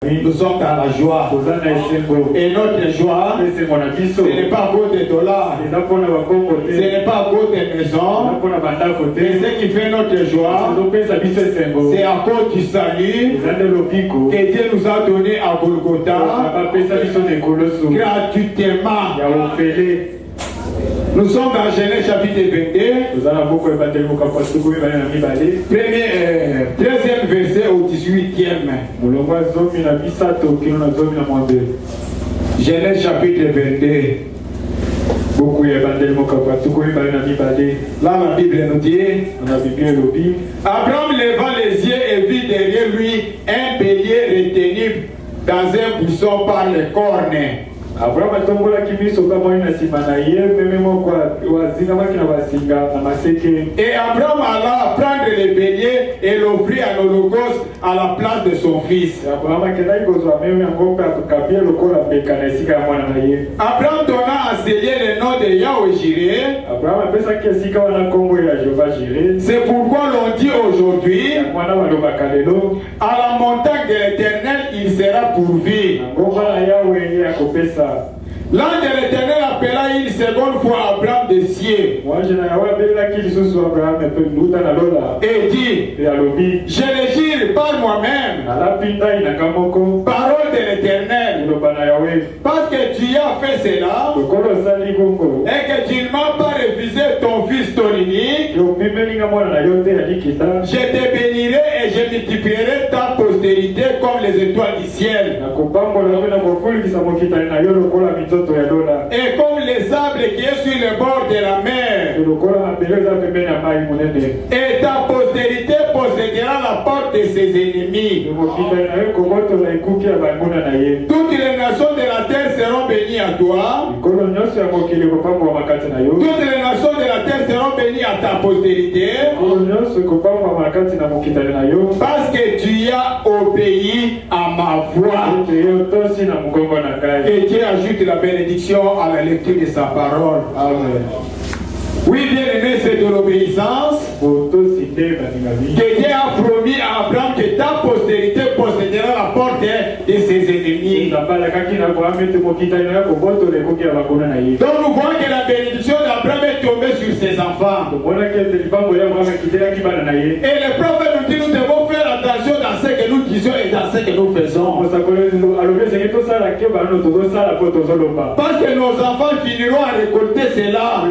Nous sommes dans la joie. Et notre joie, ce n'est pas à cause des dollars. Ce n'est pas à cause des maisons. Et ce qui fait notre joie, c'est à cause du salut que Dieu nous a donné à Golgotha gratuitement. Nous sommes dans Genèse chapitre 22. Deuxième verset au 18e. Genèse chapitre 22. Là, la Bible nous dit, Abraham leva les yeux et vit derrière lui un bélier retenu dans un buisson par les cornes. Abraham atombola kimiso kama ina simana ye mememo kwa wazinga makina basinga na maseke. Et Abraham alla prendre le bélier et l'offrir à l'holocauste à la place de son fils. Abraham akenda ikozwa meme ngoka tukabia lokola bekana isika mwana na ye. Abraham donna à sceller le nom de Yahweh Jireh. Abraham apesa kesika wana kombo ya Jehova Jireh. C'est pourquoi l'on dit aujourd'hui mwana baloba kalelo à la montagne de l'Éternel il sera pourvu. Ngomba ya Yahweh yakopesa. L'ange de l'Éternel appela une seconde fois Abraham des cieux et dit, je le jure par moi-même, parole de l'Éternel, parce que tu as fait cela et que tu ne m'as pas refusé ton fils ton unique, je te bénirai et je multiplierai ta postérité comme les étoiles du ciel. Et comme les sables qui est sur le bord de la mer. Et ta postérité possédera la porte de ses ennemis. Toutes les nations de la terre seront bénies à toi. Toutes les nations de la terre seront bénies à ta postérité. Parce que tu as obéi à ma voix. Et Dieu ajoute la bénédiction à la lecture de sa parole. Amen. Oui, bien aimé, c'est de l'obéissance que Dieu a promis à Abraham que ta postérité possédera la porte de ses ennemis. Donc nous voyons que la bénédiction d'Abraham est tombée sur ses enfants. Et le prophète nous dit nous devons faire attention dans ce que nous disons et dans ce que nous faisons. Parce que nos enfants finiront à récolter cela.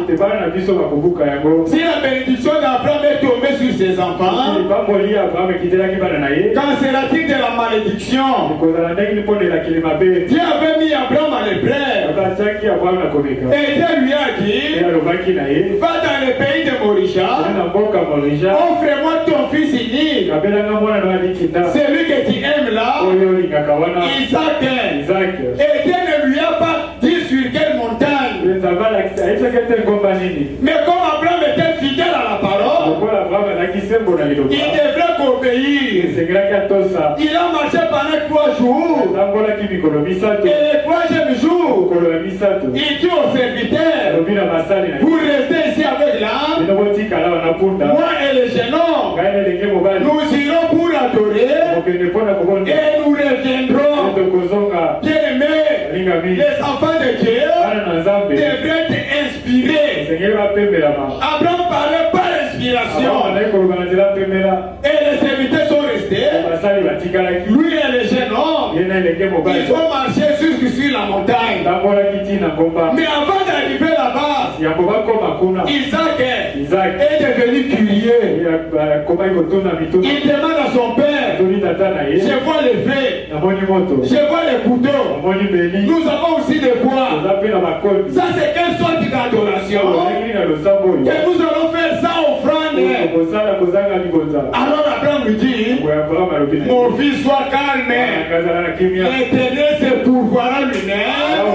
Si la bénédiction d'Abraham est tombée sur ses enfants, quand sera-t-il de la malédiction? Dieu avait mis Abraham à l'épreuve. Et Dieu lui a dit, va dans le pays de Morisha, offre-moi ton fils unique, celui que tu aimes là, Isaac. Et Dieu ne lui a pas dit sur quelle montagne. Mais comme Abraham était fidèle à la parole, il devrait obéir. Il a marché pendant 3 jours. Et le 3e jour, il dit au serviteur, vous restez ici avec l'âme, moi et le jeune homme, nous irons pour adorer et nous reviendrons. Bien aimé, les enfants de Dieu devraient être inspirés. Abraham parlait par inspiration. Et les serviteurs sont restés. Lui et les jeunes hommes, ils ont marché sur la montagne. Mais avant d'arriver là-bas, Isaac est devenu curieux. Il demande à son père, je vois les fées, je vois les couteaux, nous avons aussi des bois. Ça c'est quelle sorte d'adoration que nous allons faire ça offrande. Alors Abraham lui dit, mon fils soit calme, l'Éternel se pourvoira lui-même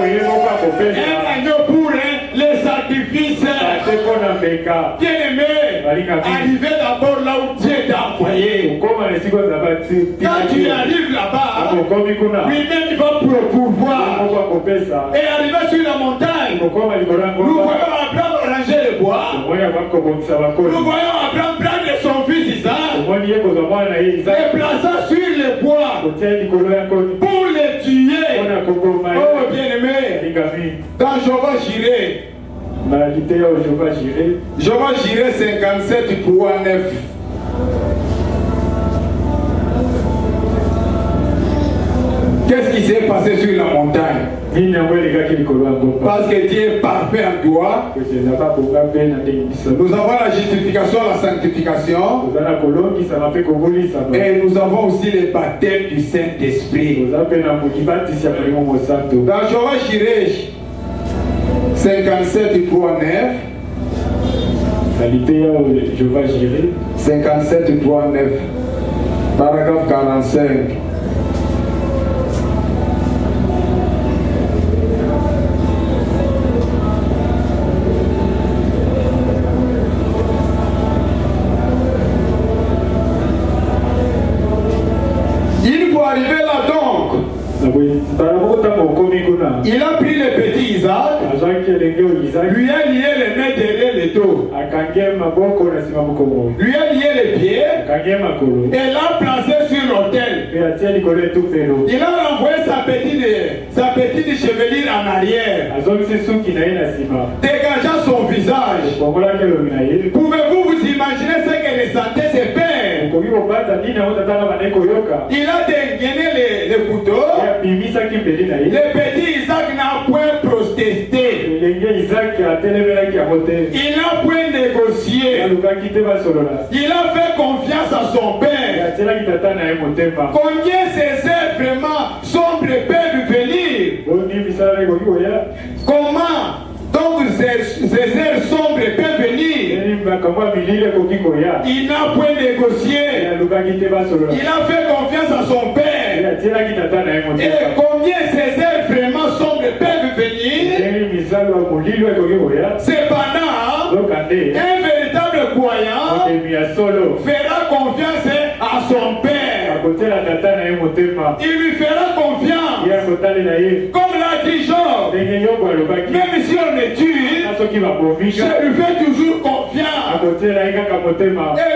un agneau pour les sacrifices. Bien aimé, arrivez d'abord là où Dieu t'a envoyé. Quand tu arrives là-bas, lui-même il va pourvoir. Et arrivé sur la montagne, nous voyons Abraham ranger les bois. Nous voyons Abraham prendre son fils Isaac les plaçant sur les bois pour les tuer. Oh bien-aimé, dans Jéhovah Jireh, Jéhovah Jireh 57:9. Qu'est-ce qui s'est passé sur la montagne? Parce que Dieu est parfait en toi. Nous avons la justification, la sanctification. Et nous avons aussi le baptême du Saint-Esprit. Dans Jéhovah Jireh 57:9. 57:9. Paragraphe 45. Arrivé là donc, il a pris le petit Isaac, lui a lié les mains derrière le dos, lui a lié les pieds et l'a placé sur l'autel. Il a renvoyé sa petite chevelure en arrière, dégageant son visage. Pouvez-vous vous imaginer ce que ressentait ses pères? Il a dégainé le couteau. Le petit Isaac n'a point protesté. Il n'a point négocié. Il a fait confiance à son père. Combien ces heures vraiment sombres peuvent venir? Comment donc ces heures sombres peuvent venir? Il n'a point négocié. Il a fait confiance à son père. Et combien ces heures vraiment sombres peuvent venir? Cependant, un véritable croyant fera confiance à son père. Il lui fera confiance. Comme l'a dit Job, même si on est tue, je lui fais toujours confiance. Et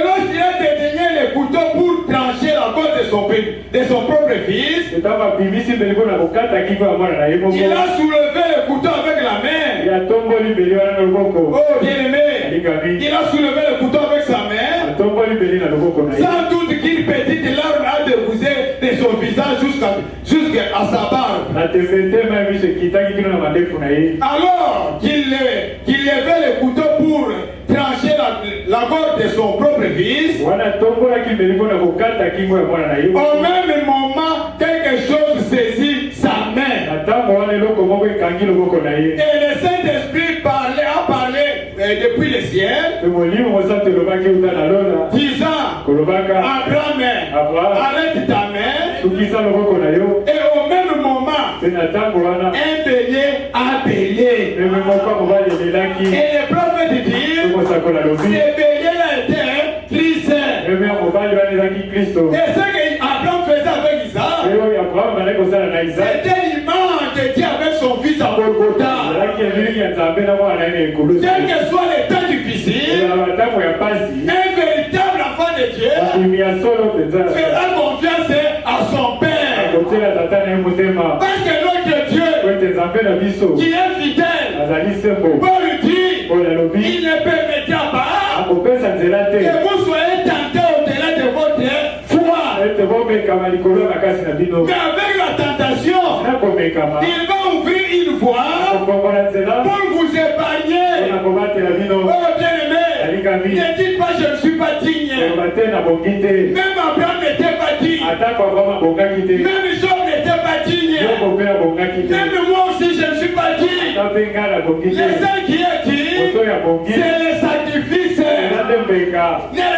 lorsqu'il a dédaigné le couteau pour trancher la côte de son propre fils, il a soulevé le couteau avec la main. Oh bien-aimé, il a soulevé le couteau avec sa main. Sans doute qu'une petite larme a débousé de son visage jusqu'à sa barbe. Alors qu'il levait le couteau pour trancher la gorge de son propre fils, au même moment, quelque chose saisit sa main. Et le Saint-Esprit a parlé depuis le ciel, disant, Abraham, arrête ta main. Et au même moment, un bélier a bêlé. Et le prophète dit, ce bélier-là était Christ. Et ce qu'Abraham faisait avec Isaac, c'était l'image de Dieu avec son fils à Golgotha. Quel que soit les temps difficiles, un véritable enfant de Dieu fera confiance à son Père. Parce que notre Dieu, qui est fidèle, pour lui dire, il ne permettra pas que vous soyez tentés au-delà de votre foi. Mais avec la tentation, il va ouvrir une voie pour vous épargner. Oh bien-aimé, ne dites pas je ne suis pas digne. Même Abraham n'était pas digne. Même Job n'était pas digne. Même moi aussi je ne suis pas digne. Le seul qui est digne, c'est le sacrifice. Ne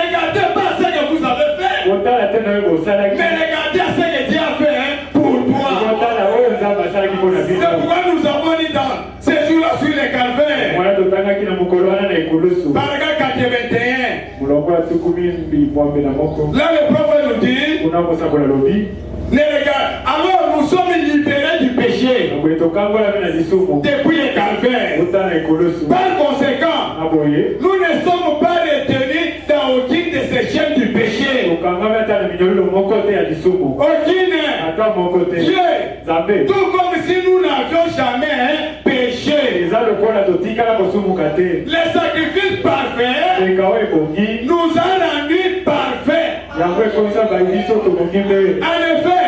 regardez pas ce que vous avez fait, mais regardez ce que Dieu a fait pour toi. C'est pourquoi nous avons dit dans ces jours-là sur les calvaires, paragraphe 81. Là le prophète nous dit, alors nous sommes libérés du péché depuis les calvaires. Par conséquent, nous ne sommes pas retenus dans aucune de ces chaînes du péché. Aucune. Dieu. Tout comme si nous n'avions jamais péché. Les sacrifices parfaits nous ont rendus parfaits. En effet,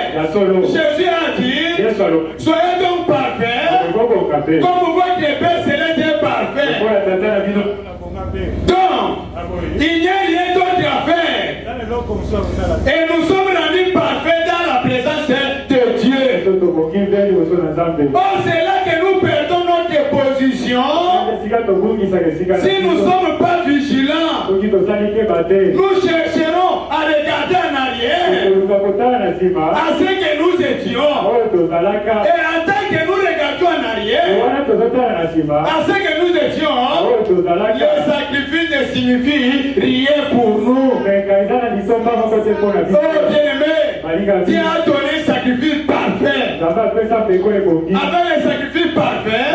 Jésus a dit, soyez donc parfaits, comme votre Père céleste est parfait. Donc, il n'y a rien d'autre à faire. Et nous sommes rendus parfaits dans la présence de Dieu. Or, c'est là que nous perdons notre position. Si nous ne sommes pas vigilants, nous chercherons à regarder en arrière à ce que nous étions. Et en tant que nous regardons en arrière à ce que nous étions, le sacrifice ne signifie rien pour nous. Oh bien-aimé, Dieu a donné un sacrifice parfait. Avec le sacrifice parfait,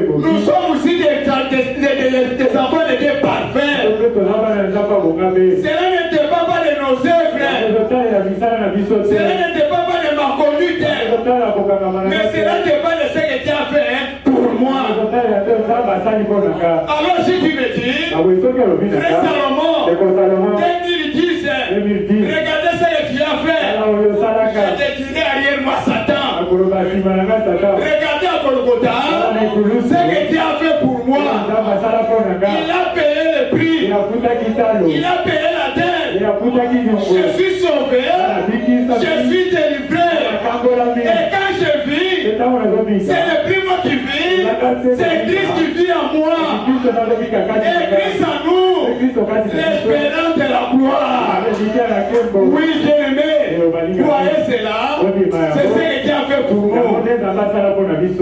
nous sommes aussi des enfants de Dieu parfaits. Cela n'était pas de nos œuvres. Cela n'était pas de ma conduite. Mais cela n'était pas de ce que Dieu a fait pour moi. Alors si tu me dis, Frère Salomon, 2010, regardez ce que tu as fait. Je te dirai arrière moi Satan. Regardez à Golgotha ce que tu as fait pour moi. Il a payé le prix. Il a payé la dette. Je suis sauvé. Je suis délivré. Et quand je vis, c'est le prix moi qui vis. C'est Christ qui vit en moi. Et Christ en nous. L'espérance de la gloire. Oui, bien aimé. Voyez cela. C'est ce que Dieu a fait pour nous.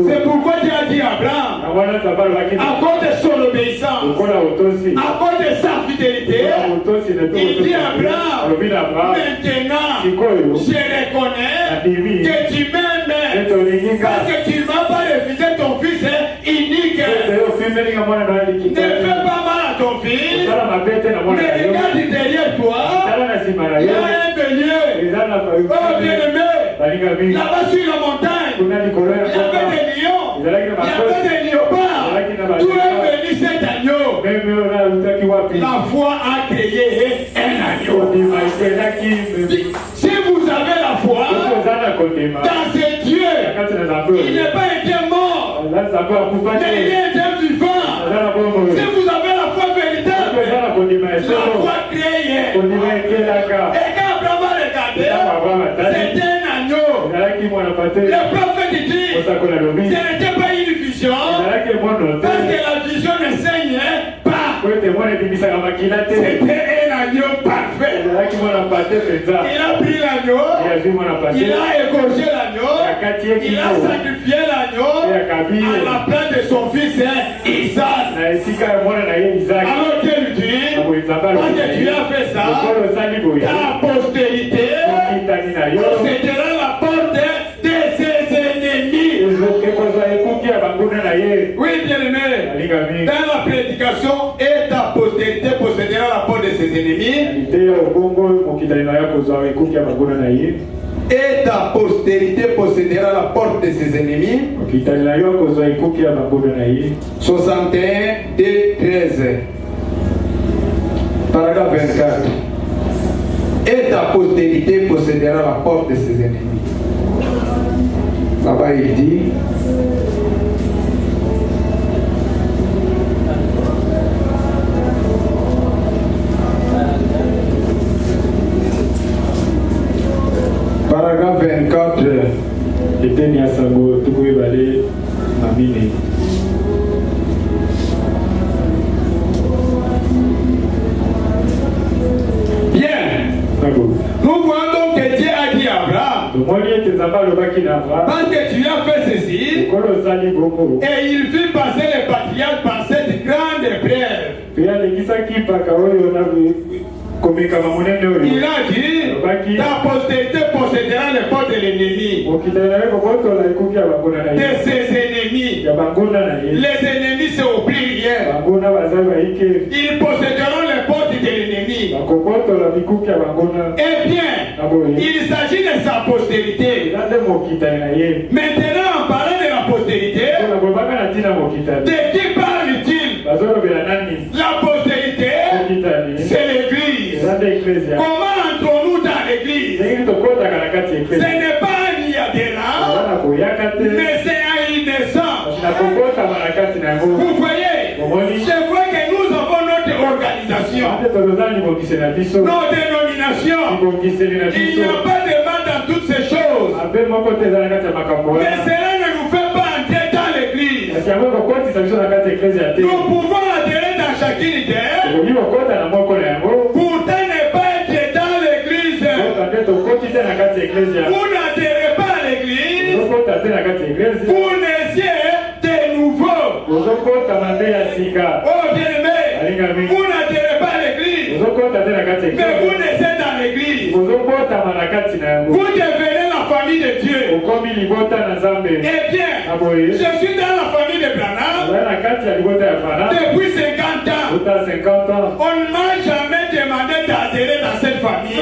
C'est pourquoi Dieu a dit à Abraham, à cause de son obéissance, à cause de sa fidélité, il dit à Abraham, maintenant, je reconnais que tu m'aimes, parce que tu ne m'as pas refusé ton fils unique. Ne fais pas mal à ton fils, mais regarde derrière toi, il y a un bélier. Oh bien-aimé, là-bas sur la montagne, il y avait des lions, il y avait des léopards. D'où est venu cet agneau? La foi a créé un agneau. Si vous avez la foi dans ce Dieu, il n'est pas été mort, mais il est vivant. Si vous avez la foi véritable, la foi créée. Et quand Abraham a regardé, c'était un agneau. Le prophète dit, ce n'était pas une vision, parce que la vision ne saigne pas. C'était un agneau parfait. Il a pris l'agneau, il a égorgé l'agneau, il a sacrifié l'agneau à la place de son fils Isaac. Alors Dieu lui dit, parce que tu as fait ça, ta postérité possédera la porte de ses ennemis. Oui, bien-aimé, dans la prédication, et ta postérité possédera la porte de ses ennemis. Et ta postérité possédera la porte de ses ennemis. 61, 13. Paragraphe 24. Et ta postérité possédera la porte de ses ennemis. Là-bas il dit, paragraphe 24. Bien. Nous voyons donc que Dieu a dit à Abraham, parce que tu as fait ceci, et il fit passer les patriarches par cette grande épreuve. Il a dit, ta postérité possédera les portes de l'ennemi, de ses ennemis. Les ennemis, c'est au pluriel. Ils posséderont les portes de l'ennemi. famille. Eh bien, il s'agit de sa postérité. Maintenant, en parlant de la postérité, de qui parle-t-il? La postérité, c'est l'église. Comment entrons-nous dans l'église? Ce n'est pas un adhérent, mais c'est à une naissance. Vous voyez, c'est vrai que nous avons notre organisation, nos dénominations. Il n'y a pas de mal dans toutes ces choses. Mais cela ne nous fait pas entrer dans l'église. Nous pouvons adhérer dans chacune d'elles. Pourtant ne pas être dans l'église. Vous n'adhérez pas à l'église. Vous naissiez de nouveau. Oh bien-aimé, vous n'adhérez pas à l'église, mais vous naissez dans l'église. Vous devenez la famille de Dieu. Eh bien, je suis dans la famille de Branham depuis 50 ans. On ne m'a jamais demandé d'adhérer dans cette famille.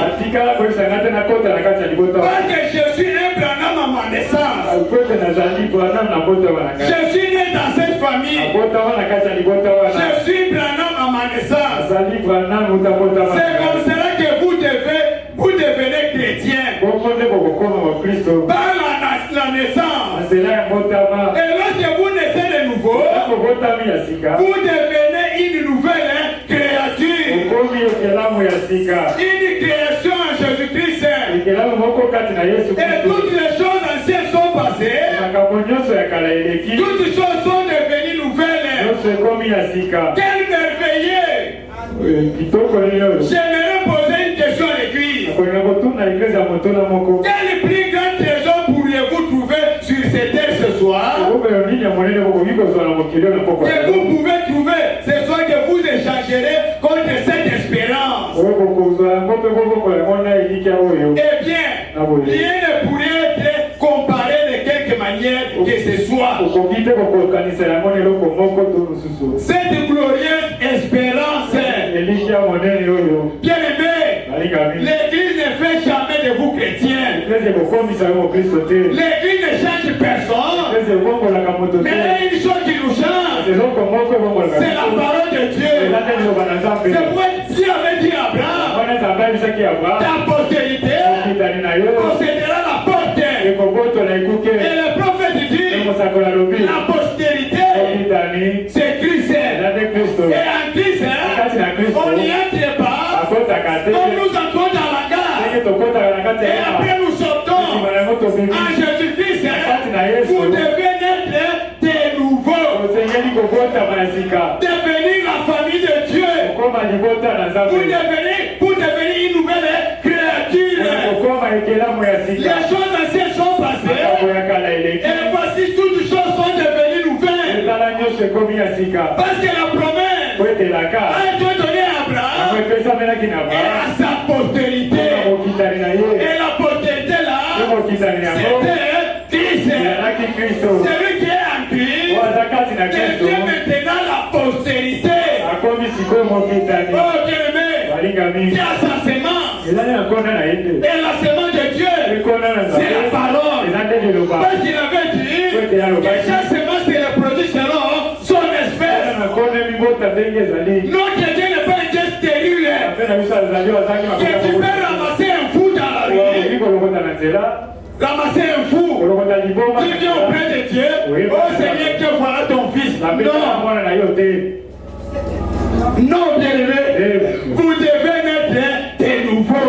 Parce que je suis un Branham à ma naissance. Je suis né dans cette famille. Je suis Branham à ma naissance. C'est comme cela que vous devenez chrétien. Par la naissance. Et lorsque vous naissez de nouveau, vous devenez une nouvelle créature. Une création en Jésus-Christ. Et toutes les choses anciennes sont passées. Toutes les choses sont devenues nouvelles. Quel merveilleux! J'aimerais poser une question à l'église. Quel plus grand trésor pourriez-vous trouver sur cette terre ce soir? Que vous pouvez trouver ce soir, que vous échangerez contre cette espérance. Eh bien, rien ne pourrait être comparé de quelque manière que ce soit. Cette glorieuse espérance, bien aimé, l'église ne fait jamais de vous chrétiens. L'église ne change personne. Mais il y a une chose qui nous change, c'est la parole de Dieu. C'est pourquoi Dieu avait dit à Abraham, ta postérité possédera la porte. Et le prophète dit, la postérité, c'est Christ. Et en Christ, on n'y entre pas. On nous entrons dans la gare. Et après nous sortons en Jésus-Christ. Vous devez naître de nouveau. Devenir la famille de Dieu. Vous devenez une nouvelle créature. Les choses anciennes sont passées. Et voici toutes les choses sont devenues nouvelles. Parce que la promesse a été donnée à Abraham et à sa postérité. Et la postérité là, c'était Christ. Celui qui est en Christ devient maintenant la postérité. Oh bien-aimé, qui a sa sémence. Et la sémence de Dieu, c'est la parole. Parce qu'il avait dit que chaque sémence c'est le produit selon son espèce. Notre Dieu n'est pas un Dieu stérile. Que tu peux ramasser un fou dans la rue. Ramasser un fou. Tu viens auprès de Dieu. Oh Seigneur, que voilà ton fils. Non, bien-aimé, vous devez naître de nouveau.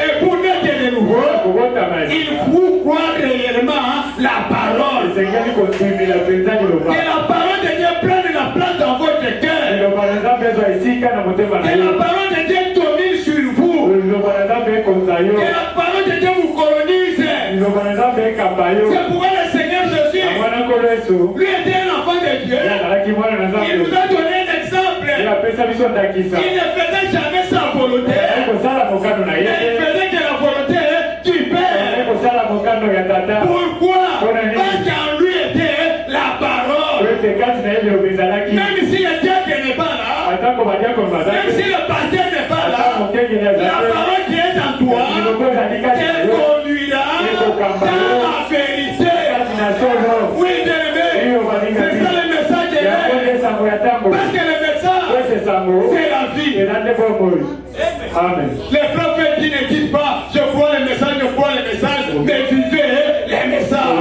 Et pour naître de nouveau, il faut croire réellement la parole. Que la parole de Dieu prenne la place dans votre cœur. Que la parole de Dieu domine sur vous. Que la parole de Dieu vous colonise. C'est pourquoi le Seigneur Jésus, lui était un enfant de Dieu. Il nous a donné un exemple. Il ne faisait jamais sa volonté. Il faisait que la volonté du Père. Pourquoi? Parce qu'en lui était la parole. Même si le diable n'est pas là, Même si le pasteur n'est pas là, la parole qui est en toi te conduira dans la vérité. Oui, bien-aimé, c'est ça le message de l'air. Parce que le message, c'est la vie. Amen. Les prophètes qui ne disent pas je crois le message, mais vivez les messages.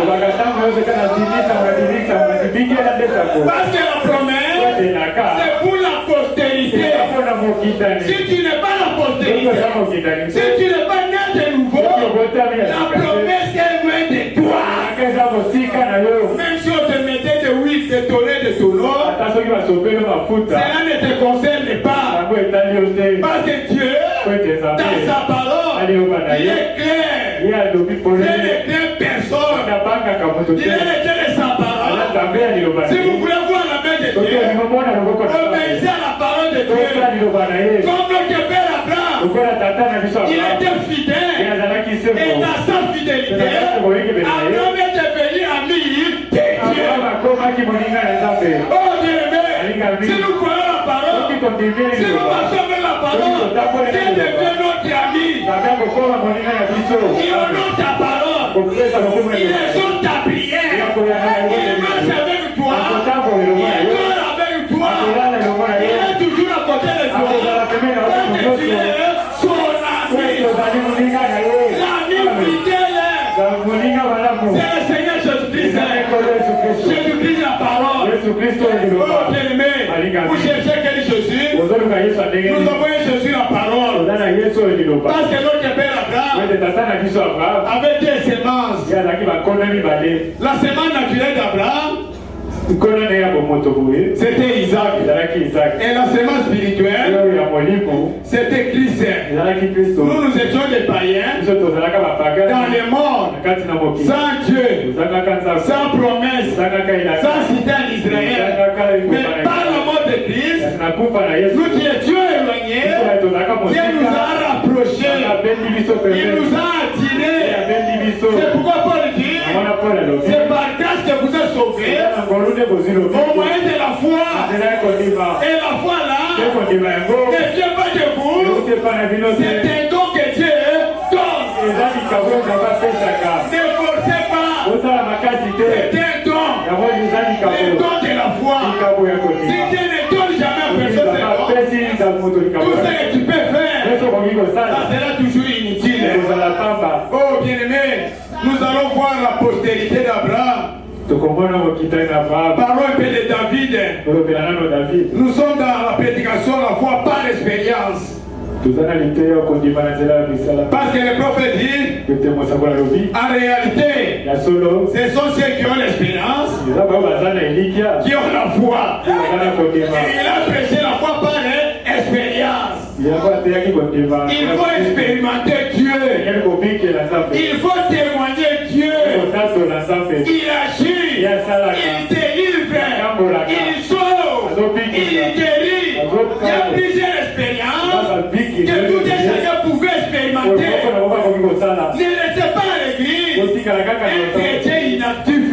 Parce que la promesse, c'est pour la postérité. Si tu n'es pas la postérité, si tu n'es pas né de nouveau, la promesse est loin de toi. Même si on te mettait de huile, de tonnerre, de tonneau, cela ne te concerne pas. Parce que Dieu, dans sa parole, il est clair. Il est clair personne. Il est clair de sa parole. Si vous voulez voir la main de Dieu, obéissez à la parole de Dieu. Comme notre père Abraham, il était fidèle. Et dans sa fidélité, Abraham était venu ami de Dieu. Oh bien-aimé, si nous croyons la parole, si nous marchons vers la parole, Dieu devient notre ami. Il honore ta parole. Il exauce ta prière. Il marche avec toi. Il dort avec toi. Il est toujours à côté de toi. Parce que tu es son ami. L'ami fidèle. C'est le Seigneur Jésus-Christ. Jésus-Christ la parole. Oh bien-aimé, vous cherchez quel Jésus? Nous avons Jésus la parole. Parce que notre père Abraham avait des semences. La semence naturelle d'Abraham, c'était Isaac. Et la semence spirituelle, c'était Christ. Nous étions des païens dans le monde, sans Dieu, sans promesse, sans cité en Israël. Mais par le mot de Christ, nous qui étions éloignés, Dieu nous a rapprochés. Il nous a attirés. C'est pourquoi Paul dit, c'est par grâce que vous êtes sauvés au moyen de la foi. Et la foi là ne vient pas de vous. C'est un don que Dieu donne. Ne forcez pas. C'est un don. Le don de la foi. Si Dieu ne donne jamais à personne, tout ce que tu peux faire, ça sera toujours inutile. Oh bien-aimé, nous allons voir la postérité d'Abraham. Parlons un peu de David. Nous sommes dans la prédication la foi par expérience. Parce que le prophète dit, en réalité, ce sont ceux qui ont l'expérience, qui ont la foi. Et il a prêché la foi par l'expérience. Il faut expérimenter Dieu. Il faut témoigner Dieu. Il agit, il délivre, il sauve, il guérit. Il y a plusieurs expériences que tout un chacun pouvait expérimenter. Ne laissez pas l'église un chrétien inactif.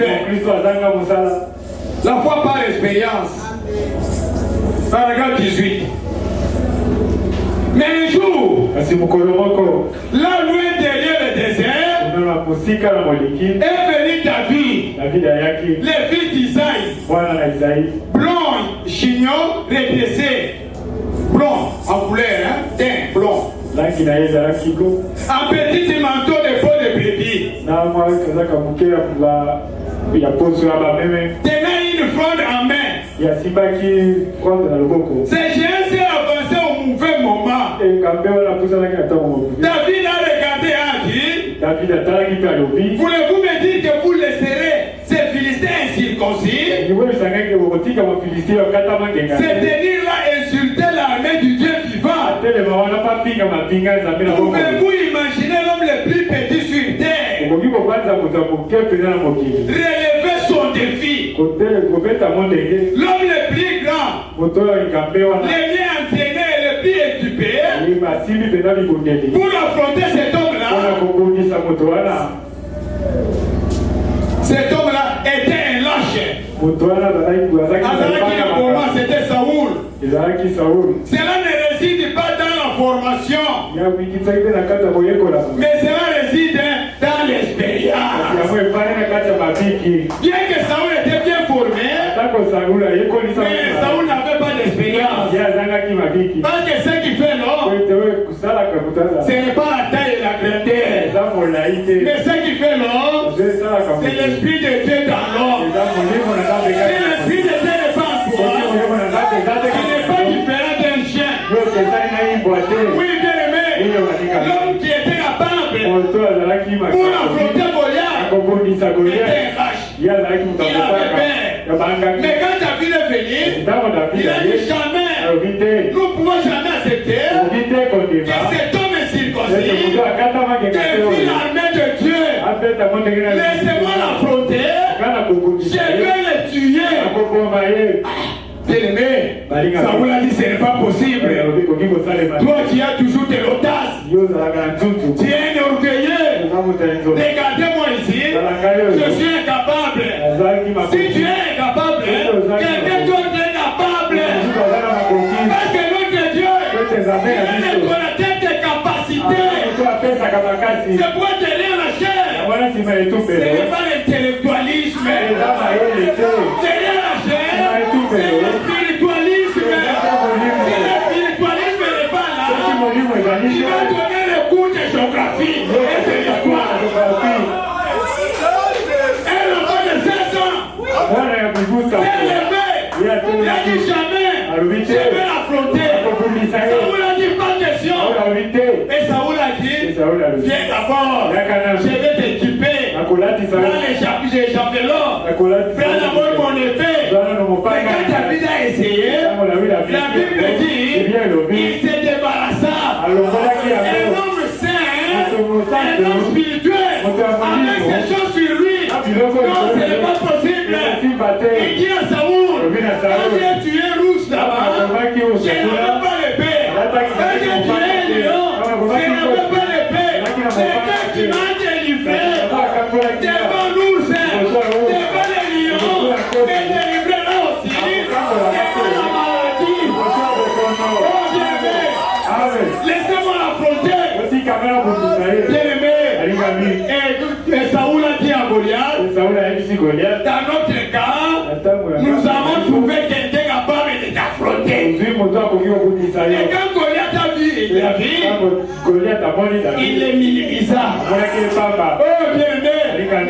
La foi par expérience. Paragraphe 18. Mais un jour, là loin derrière le désert, est venu David, le fils d'Isaïe, blond, chignon, redressé, blond, en couleur, teint, blond, un petit manteau de peau de brebis, tenant une fronde en main. Ces géants s'est avancé au mauvais moment. David a regardé et dit, voulez-vous me dire que vous laisserez ces Philistins incirconcis se tenir là et insulter l'armée du Dieu vivant? Pouvez-vous imaginer l'homme le plus petit sur terre relever son défi? L'homme le plus grand, le mieux entraîné et le plus équipé pour affronter cet homme-là. Cet homme-là était un lâche. C'était Saoul. Cela ne réside pas dans la formation, mais cela réside dans l'expérience. Bien que Saoul était bien formé, mais Saoul n'avait pas d'expérience. Parce que ce qui fait l'homme, ce n'est pas la taille et la grandeur, mais ce qui fait l'homme, c'est l'esprit de Dieu dans l'homme. Si l'esprit de Dieu n'est pas en toi, il n'est pas différent d'un chien. Oui, bien aimé, l'homme qui était capable pour affronter Goliath était lâche. Il avait peur. Mais quand David est venu, il a dit jamais, nous ne pouvons jamais accepter que cet homme est circoncis, que vit l'armée de Dieu. Laissez-moi l'affronter, je vais le tuer. Bien-aimé, Saoul a dit ce n'est pas possible. Toi qui as toujours de l'audace, tu es un orgueilleux. Regardez-moi ici, je suis incapable. Si tu es incapable, quelqu'un d'autre est capable. Parce que notre Dieu, il a donné des capacités. C'est pour tenir la chair. Ce n'est pas l'intellectualisme. Tenir la chair, c'est le spiritualisme. Si le spiritualisme n'est pas là, il va donner le cours de géographie et de l'histoire. Et le roi de 16 ans, s'est levé. Il a dit jamais, je vais l'affronter. Saoul a dit pas de question. Et Saoul a dit, viens d'abord, je vais t'équiper. Prends les javelots, prends d'abord mon épée. Mais quand David a essayé, la Bible dit, il se débarrassa. Un homme saint, un homme spirituel, avec ces choses sur lui. Non, ce n'est pas possible. Il dit à Saoul, quand j'ai tué Rousse là-bas, je n'avais pas l'épée. Quand j'ai tué un lion, je n'avais pas l'épée. C'est toi qui m'as délivré devant l'ours, devant les lions, et délivré là aussi, devant la maladie. Oh bien-aimé, laissez-moi l'affronter. Bien-aimé, et Saoul a dit à Goliath, dans notre cas, nous avons trouvé quelqu'un capable de t'affronter. Et quand Goliath a vu David, il les minimisa. Oh bien-aimé,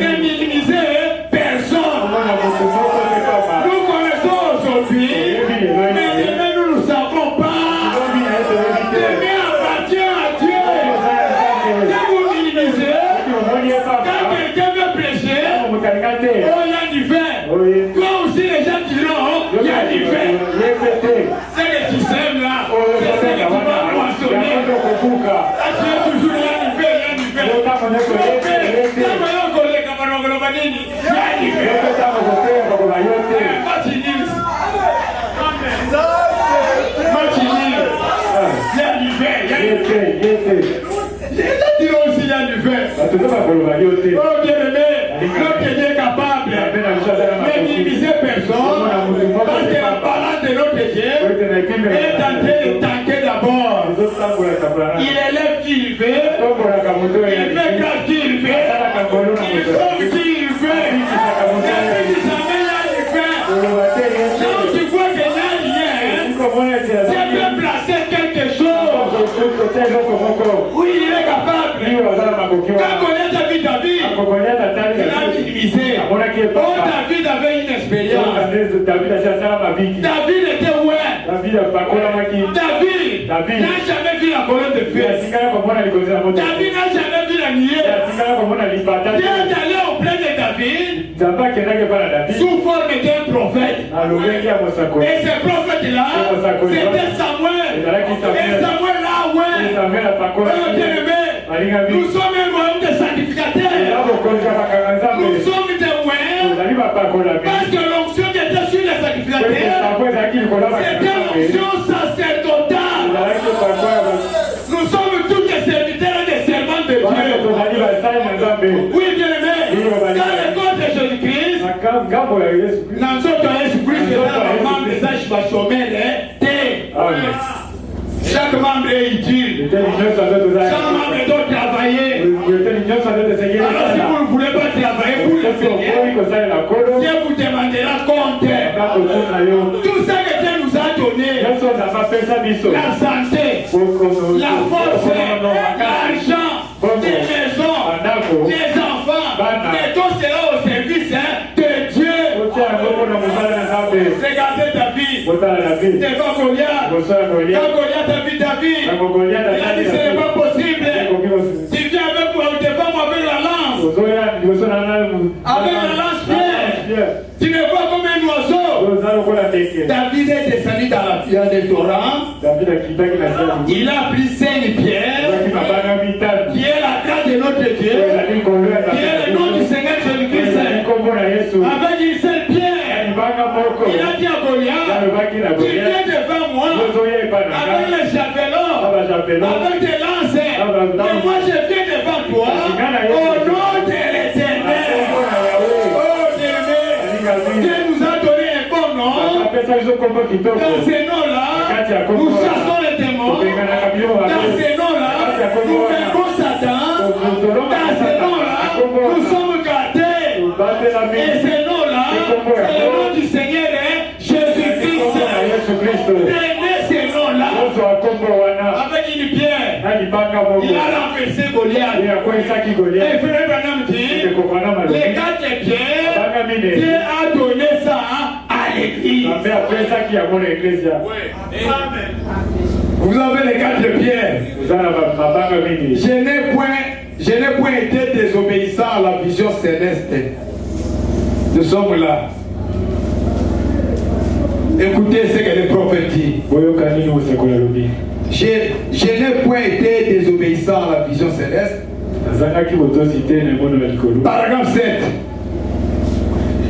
ne minimisez personne. Nous connaissons aujourd'hui, mais demain nous ne savons pas. Demain appartient à Dieu. Si vous minimisez, quand quelqu'un veut prêcher, oh il y a du vin. Toi aussi les gens diront, il y a du vin. C'est les systèmes là, c'est ce que tu vas moissonner. Là tu es toujours, il y a du vin, il y a du vin. Oh bien-aimé, notre Dieu est capable de minimiser personne, parce que la parole de notre Dieu est en train de tanker d'abord. Il élève qui il veut, il fait grâce qui il veut, il sauve qui il veut. Donc tu vois que là, c'est bien placer quelque chose. Oui, il est capable. Quand Goliath a vu David, il a minimisé. Oh, David avait une expérience. David était ouais. David n'a jamais vu la colonne de feu. David n'a jamais vu la nuée. Dieu est allé auprès de David sous forme d'un prophète. Et ce prophète-là, c'était Samuel. Et Samuel là, ouais. Nous sommes un royaume de sacrificateurs. Nous sommes des royaumes parce que l'onction qui était sur les sacrificateurs, c'était l'onction sacerdotale. Nous sommes tous des serviteurs et des servants de Dieu. Oui, bien aimé, dans le corps de Jésus-Christ, dans notre Jésus-Christ, dans le membre des âges bachomènes, Chaque membre est utile. Chaque membre doit travailler. Alors si vous ne voulez pas travailler pour le Seigneur, Dieu vous demandera compte. Tout ça que Dieu nous a donné, la santé, la force, l'argent, les maisons, les enfants, mais tout cela au service de Dieu. Regardez David, devant Goliath. Quand Goliath a vu David, il a dit ce n'est pas possible. Tu viens avec moi, devant moi avec la lance. Avec la lance pierre. Tu me vois comme un oiseau. David est descendu dans la pierre de Torah. Il a pris 5 pierres, qui est la grâce de notre Dieu, qui est le nom du Seigneur Jésus-Christ. Avec une seule pierre, il a dit à Goliath, tu viens devant moi avec les javelots, avec des lances, et moi je viens devant toi au nom de l'Éternel. Dieu nous a donné un bon nom. Dans ces noms-là, nous chassons les démons. Dans ces noms-là, nous vaincons Satan. Dans ces noms-là, nous sommes gardés. Et ces noms-là, c'est le nom du Seigneur Jésus-Christ. Prenez ces noms-là avec une pierre. Il a renversé Goliath. Et frère Branham dit, les 4 pierres, Dieu a donné ça à l'église. Vous avez les 4 pierres. Je n'ai point été désobéissant à la vision céleste. Nous sommes là. Écoutez ce que le prophète dit. Je n'ai point été désobéissant à la vision céleste. Paragraphe 7.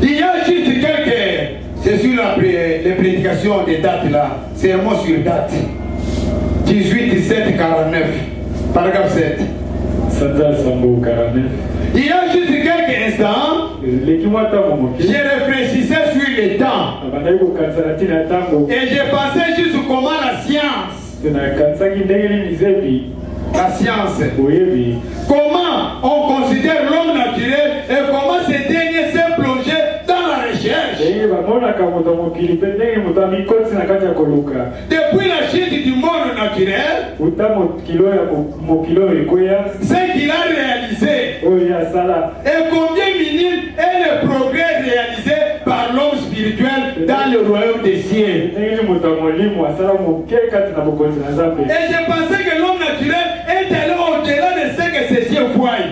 Il y a juste quelques... C'est sur les prédications des dates là. Sermon sur date. 18, 17, 49. Paragraphe 7. Il y a juste quelques instants, je réfléchissais sur le temps. Et je pensais juste comment la science, comment on considère l'homme naturel et comment ces derniers s'est plongé dans la recherche. Depuis la chute du monde naturel, ce qu'il a réalisé et combien minime est le progrès réalisé par l'homme spirituel dans le royaume des cieux. Et je pensais que l'homme naturel est allé au-delà de ce que ces cieux voient.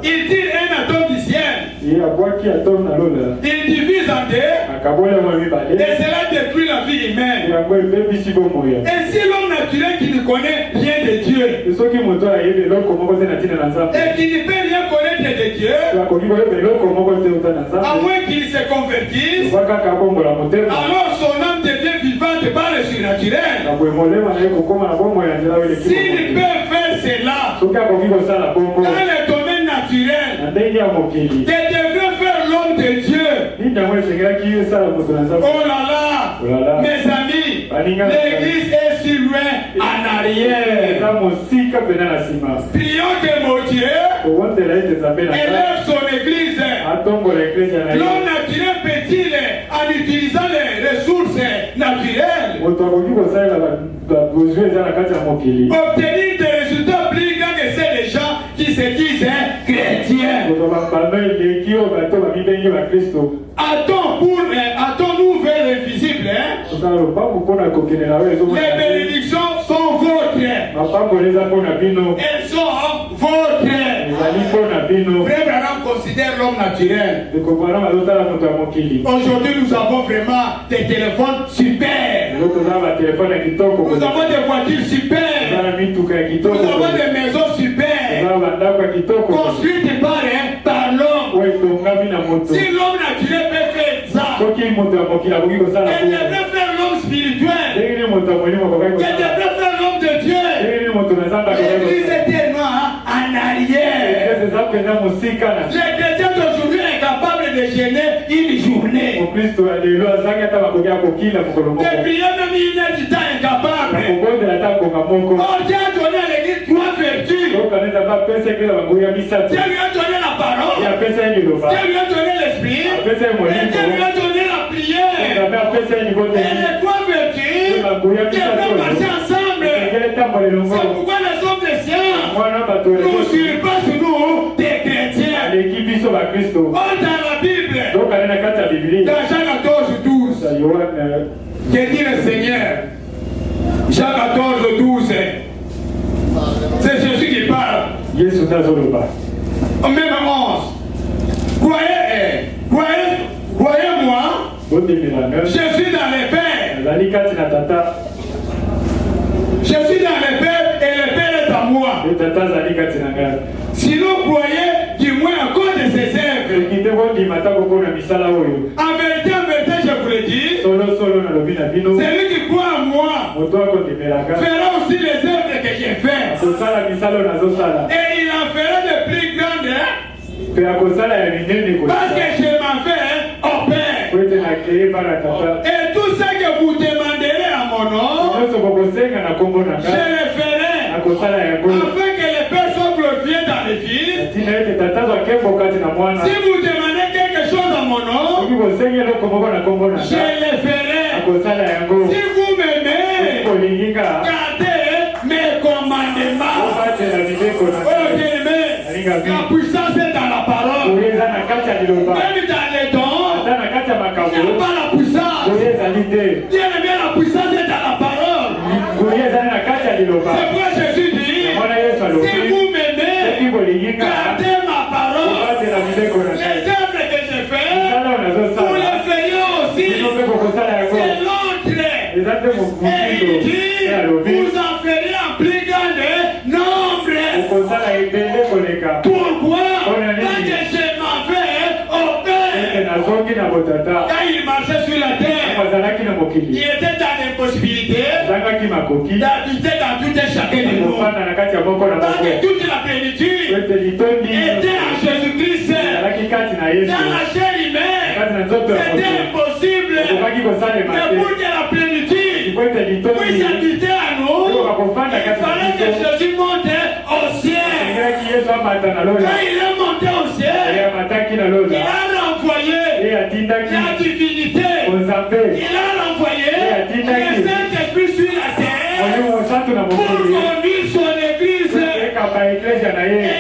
Il tire un atome du ciel. Il divise en 2. Et cela détruit la vie humaine. Et si l'homme naturel qui ne connaît rien de Dieu et qui ne peut rien connaître de Dieu, à moins qu'il se convertisse, alors son âme devient vivante par le surnaturel. S'il peut faire cela dans le domaine naturel, il devrait faire l'homme de Dieu. Oh là là, mes amis, l'église est si loin en arrière. Prions que mon Dieu élève son église. L'homme naturel peut-il, en utilisant les ressources naturelles, obtenir des résultats plus grands que ceux des gens qui se disent chrétiens? A-t-on-nous vers l'invisible? Les bénédictions sont vôtres. Elles sont vôtres. Frère Branham considère l'homme naturel. Aujourd'hui, nous avons vraiment des téléphones super. Nous avons des voitures super. Nous avons des maisons super. Construites par l'homme. Si l'homme naturel peut faire ça, il devrait faire l'homme spirituel. Il devrait faire l'homme de Dieu. L'église est tellement en arrière. Les chrétiens d'aujourd'hui sont incapables de gêner une journée. Mokristo alelo azangi hata bakokea kokila mokolo moko. De prier même il est du temps incapable. Nakobondela ata ngonga moko. Oh, Dieu a donné à l'église 3 vertus. Donc anaweza bapesa ekela bango ya misato. Dieu lui a donné la parole. Ya pesa ya liloba. Dieu lui a donné l'esprit. Apesa ya molimo. Et Dieu lui a donné la prière. Nzambe apesa ya libote. Et les 3 vertus devront marcher ensemble. C'est pourquoi les hommes de science nous surpassent nous des chrétiens. Oh, dans la Bible, dans Jean 14, 12, que dit le Seigneur? Jean 14, 12. C'est Jésus qui parle. Même 11. Croyez-moi, je suis dans les pères. Je suis dans le Père et le Père est à moi. Sinon, croyez du moins à cause de ses œuvres. En vérité, je vous le dis, celui qui croit en moi fera aussi les œuvres que j'ai faites. Et il en fera de plus grandes. Parce que je m'en fais au Père. Et tout ce que vous demanderez à mon nom, je le ferai afin que les Pères soient glorifiés dans les Fils. Si vous demandez quelque chose à mon nom, je le ferai. Si vous m'aimez, gardez mes commandements. La puissance est dans la parole. Même dans les dons, il n'y a pas la puissance. Bien aimé, la puissance est dans la parole. C'est pourquoi Jésus dit, si vous m'aimez, gardez ma parole. Les œuvres que je fais, vous les feriez aussi. C'est l'autre. Et il dit, vous en feriez en plus grand nombre. Pourquoi? Parce que je m'en vais au Père. Quand il marchait sur la terre, il était dans l'impossibilité d'habiter dans tout et chacun de nous. Parce que toute la plénitude était en Jésus-Christ. Dans la chair humaine, c'était impossible. Mais pour que la plénitude puisse habiter à nous, il fallait que Jésus monte au ciel. Quand il est monté au ciel, il a renvoyé la divinité. Il a renvoyé le Saint-Esprit sur la terre pour conduire son église. Et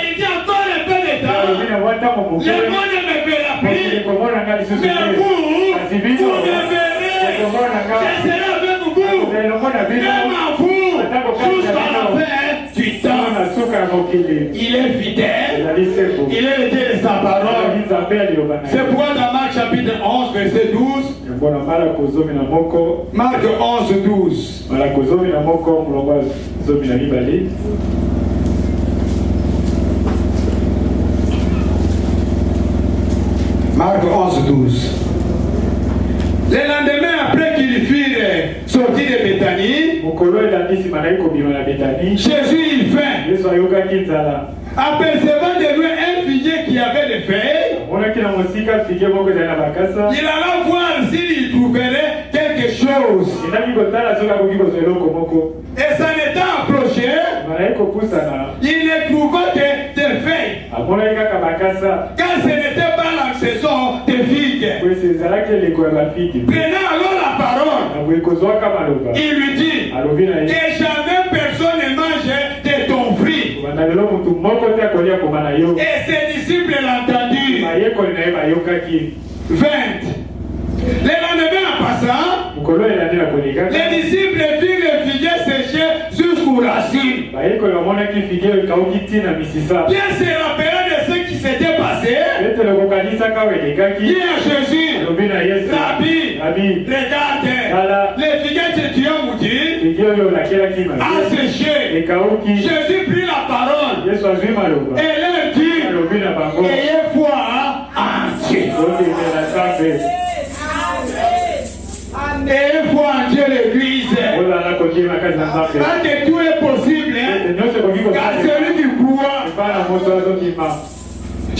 il dit encore un peu de temps, le monde ne me verra plus, mais vous me verrez. Je serai avec vous, même à vous, jusqu'à la fin du temps. Il est fidèle, il est le Dieu de sa parole. C'est pourquoi dans Marc chapitre 11, verset 12, Marc 11, 12. Marc 11, 12. Le lendemain, après qu'ils furent sortis de Béthanie, Jésus il vint, apercevant de loin un figuier qui avait des feuilles, il alla voir s'il trouverait quelque chose. Et ça n'était approché, il ne trouva que des feuilles, car ce n'était pas la saison des figues. Prenant alors la parole, il lui dit que jamais personne ne mange de ton fruit. Et ses disciples l'entendirent. 20. Le lendemain en passant, les disciples virent le figuier séché jusqu'aux racines. Bien se rappela de ce qui s'était passé. Dit à Jésus, Rabbi, regarde, le figuier que tu as moudi a séché. Jésus prit la parole et leur dit, ayez foi en Dieu. Et foi en Dieu l'église. Parce que tout est possible, car celui qui croit.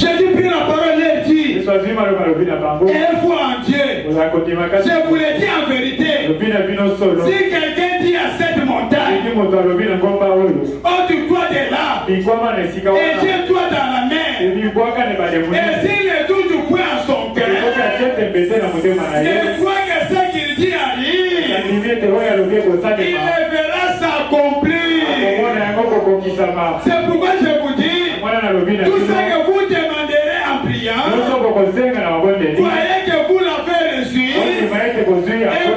Jésus prit la parole et dit, et fois en Dieu, je vous le dis en vérité, si quelqu'un dit à cette montagne, oh tu crois de là, et jette-toi dans la mer, et s'il ne doute point en son cœur, et croit que ce qu'il dit arrive, il le verra s'accomplir. C'est pourquoi je vous dis, tout ce que vous demanderez en priant, croyez que vous l'avez reçu, et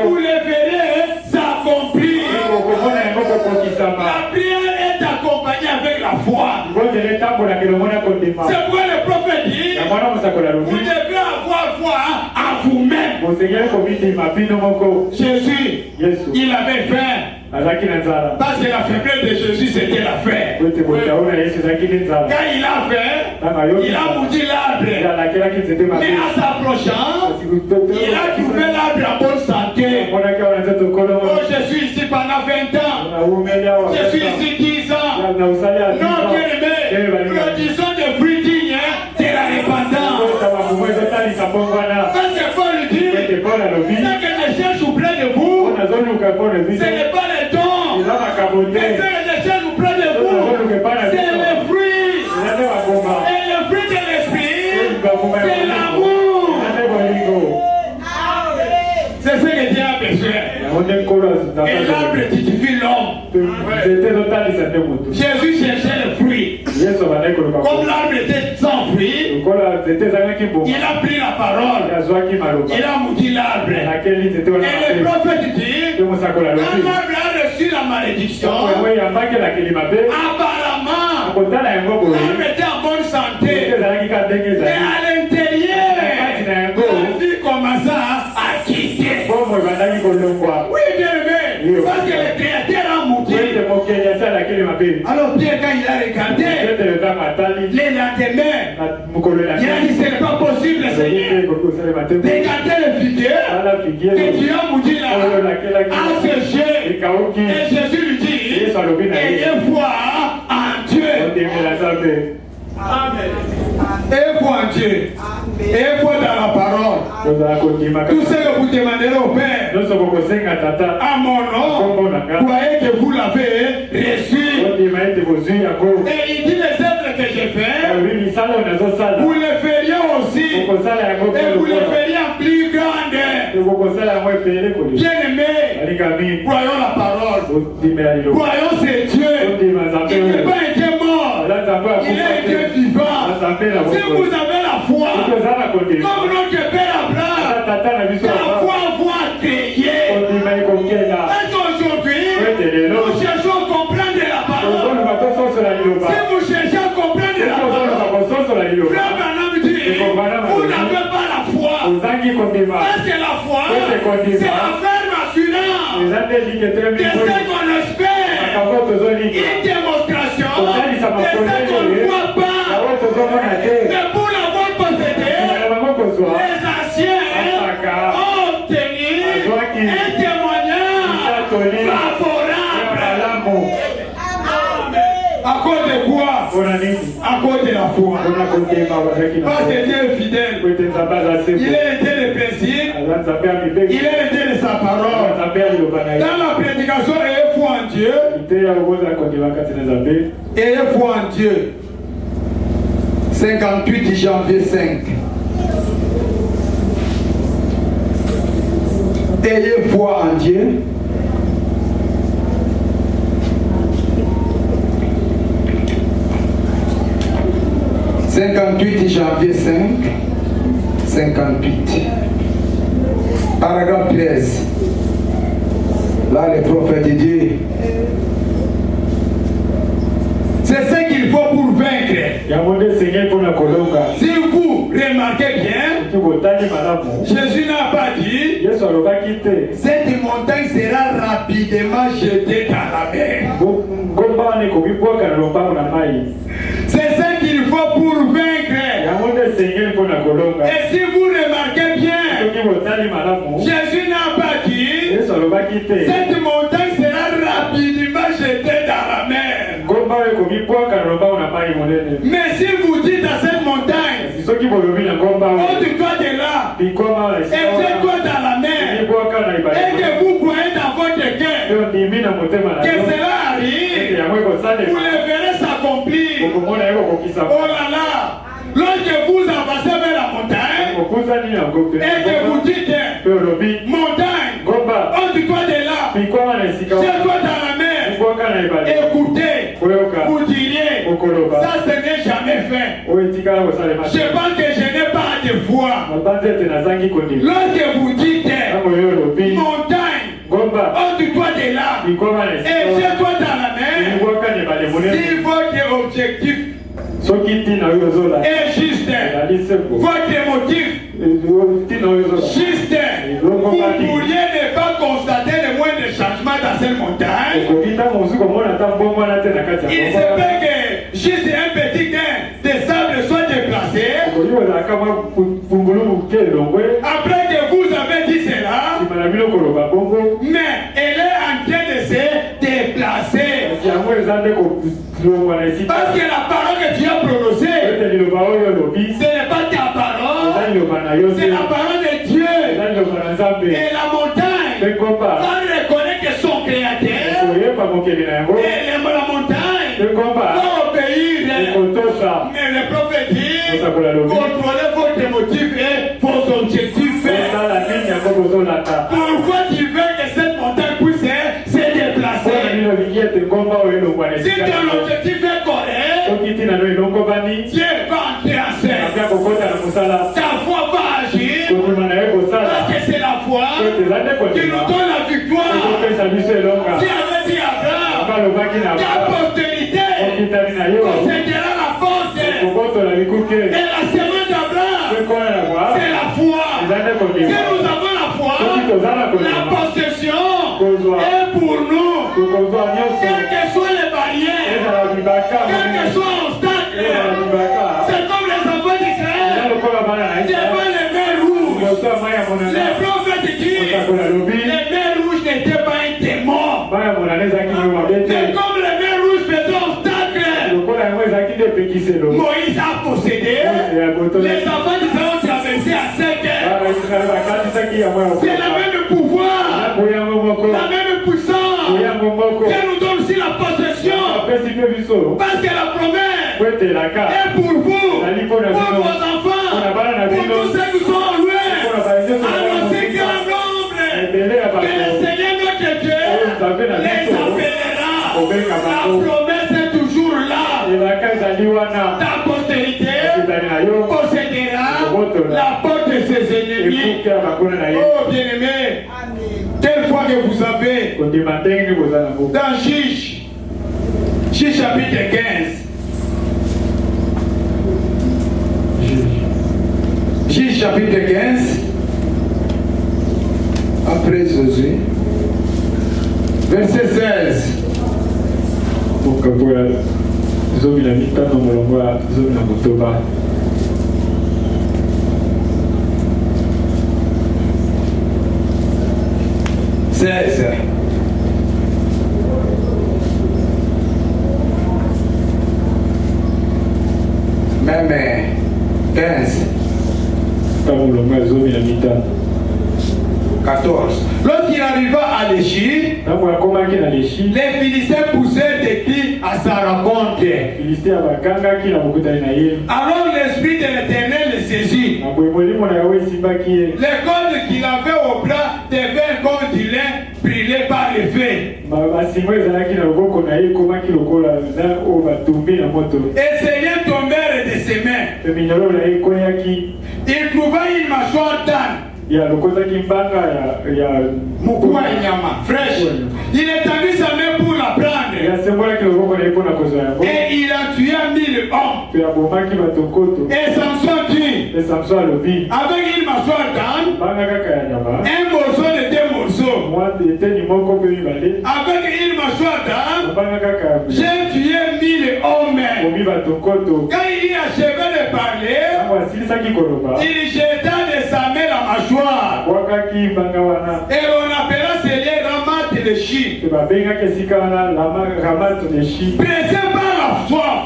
vous le verrez s'accomplir. La prière est accompagnée avec la foi. C'est pourquoi le prophète dit, vous devez avoir foi en vous-même. Jésus, il avait faim. Parce que la faiblesse de Jésus, c'était la faim. Quand il a faim, il a maudit l'arbre. Mais en s'approchant, il a trouvé l'arbre en bonne santé. Oh, je suis ici pendant 20 ans. Je suis ici 10 ans. Non, bien aimé, produisons des fruits dignes de la repentance. Parce que Paul dit, ce que je cherche auprès de vous, ce n'est pas les dons. Mais ce que je cherche auprès de vous, c'est les fruits. Et le fruit de l'esprit, c'est l'amour. C'est ce que Dieu a besoin. Et l'arbre typifie l'homme. Jésus cherchait le fruit. Comme l'arbre était sans fruit, il a pris la parole. Il a maudit l'arbre. Et le prophète dit, quand l'arbre a reçu la malédiction, apparemment, l'arbre était en bonne santé. Mais à l'intérieur, la vie commença à quitter. Oui, bien aimé, parce que le Créateur a maudit. Alors Pierre, quand il a regardé les lendemains, il a dit, ce n'est pas possible, Seigneur. Regardez le figuier que tu as maudit là, a séché. Et Jésus lui dit, ayez foi en Dieu. Amen. Ayez foi en Dieu. Ayez foi dans la parole. Tout ce que vous demanderez au Père, à mon nom, croyez que vous l'avez reçu. Et il dit, les œuvres que j'ai faites, vous les feriez aussi. Et vous les feriez en plus grande. Bien aimé, croyons la parole. Croyons c'est Dieu. Il n'est pas un Dieu mort. Il est un Dieu vivant. Si vous avez la foi, comme notre Père Abraham, ta foi va créer. Est-ce qu'aujourd'hui, nous cherchons à comprendre la parole? Si vous cherchez à comprendre la parole, Frère Branham dit, vous n'avez pas la foi. Parce que la foi, c'est la ferme assurance de ce qu'on espère. Une démonstration de ce qu'on ne voit pas. Mais pour l'avoir possédé, les anciens ont obtenu un témoignage favorable. À cause de quoi? À cause de la foi. Parce que Dieu est fidèle. Il est le Dieu des principes. Il est le Dieu de sa parole. Dans la prédication, ayez foi en Dieu. Ayez foi en Dieu. 58 janvier 5. Ayez foi en Dieu. « 58 janvier 5, 58. Paragraphe 13. Là, le prophète dit, c'est ce qu'il faut pour vaincre. Si vous remarquez bien, Jésus n'a pas dit, cette montagne sera rapidement jetée dans la mer. C'est ce qu'il faut pour vaincre. Et si vous remarquez bien, Jésus n'a pas dit, cette montagne sera rapidement jetée dans la mer. Mais si vous dites à cette montagne, Ôte-toi de là. Et jette-toi dans la mer. Et que vous croyez dans votre cœur que cela arrive, vous le verrez s'accomplir. Oh là là. Lorsque vous avancez vers la montagne et que vous dites montagne, ôte-toi de là, jette-toi dans la mer, écoutez, vous diriez, ça ce n'est jamais fait. Je pense que je n'ai pas de foi. Lorsque vous dites montagne, ôte-toi de là et jette-toi dans la mer, si votre objectif est juste, votre motif juste, vous pourriez ne pas constater le moindre changement dans cette montagne. Il se peut que juste un petit grain de sable soit déplacé. Après que vous avez dit cela, mais elle est en train de se déplacer. Parce que la parole que tu as prononcée, ce n'est pas ta parole, c'est la parole de Dieu. Et la montagne va reconnaître que son créateur, et la montagne va obéir. Mais le prophète dit, contrôlez votre motif et vos objectifs. Pourquoi tu veux que cette montagne puisse se déplacer? Si ton objectif est correct, Dieu va entrer en scène. Ta foi va agir. Parce que c'est la foi qui nous donne la victoire. Qui avait dit à Abraham, ta postérité possédera la force. Et la semence d'Abraham, c'est la foi. Si nous avons la foi, la possession est pour nous. Quelles que soient les barrières, quels que soient les obstacles, c'est comme les enfants d'Israël devant les mers rouges. Les prophètes disent, les mers rouges n'étaient pas un démon. Mais comme les mers rouges faisaient obstacle, Moïse a possédé. Les enfants d'Israël ont traversé à 5 heures. C'est la même pouvoir, la même puissance. Dieu nous donne aussi la possession. Parce que la promesse est pour vous, pour vos enfants, pour tous ceux qui sont en loin. Annoncez grand nombre que le Seigneur notre Dieu les appellera. La promesse est toujours là. Ta postérité possédera la porte de ses ennemis. Oh bien-aimés, telle fois que vous avez dans Chiche chapitre 15, Chiche chapitre 15, après Jésus, verset 16. Même 15. 14. Lorsqu'il arriva à l'Égypte, les Philistins poussèrent des cris à sa rencontre. Alors l'Esprit de l'Éternel le saisit. Les cordes qu'il avait au bras devinrent comme du lin brûlé par le feu. Et ses liens tombèrent de ses mains. Il trouva une mâchoire d'âne. Fraîche. Il étendit sa main pour la prendre. Et il a tué 1000 hommes. Et Samson dit, avec une mâchoire d'âne, un morceau de 2 morceaux. Avec une mâchoire d'âne, j'ai tué 1000 hommes. Quand il achevait de parler, il jeta de sa main la mâchoire. Et on appela ce lieu Ramat de Chi. Pressé par la soif,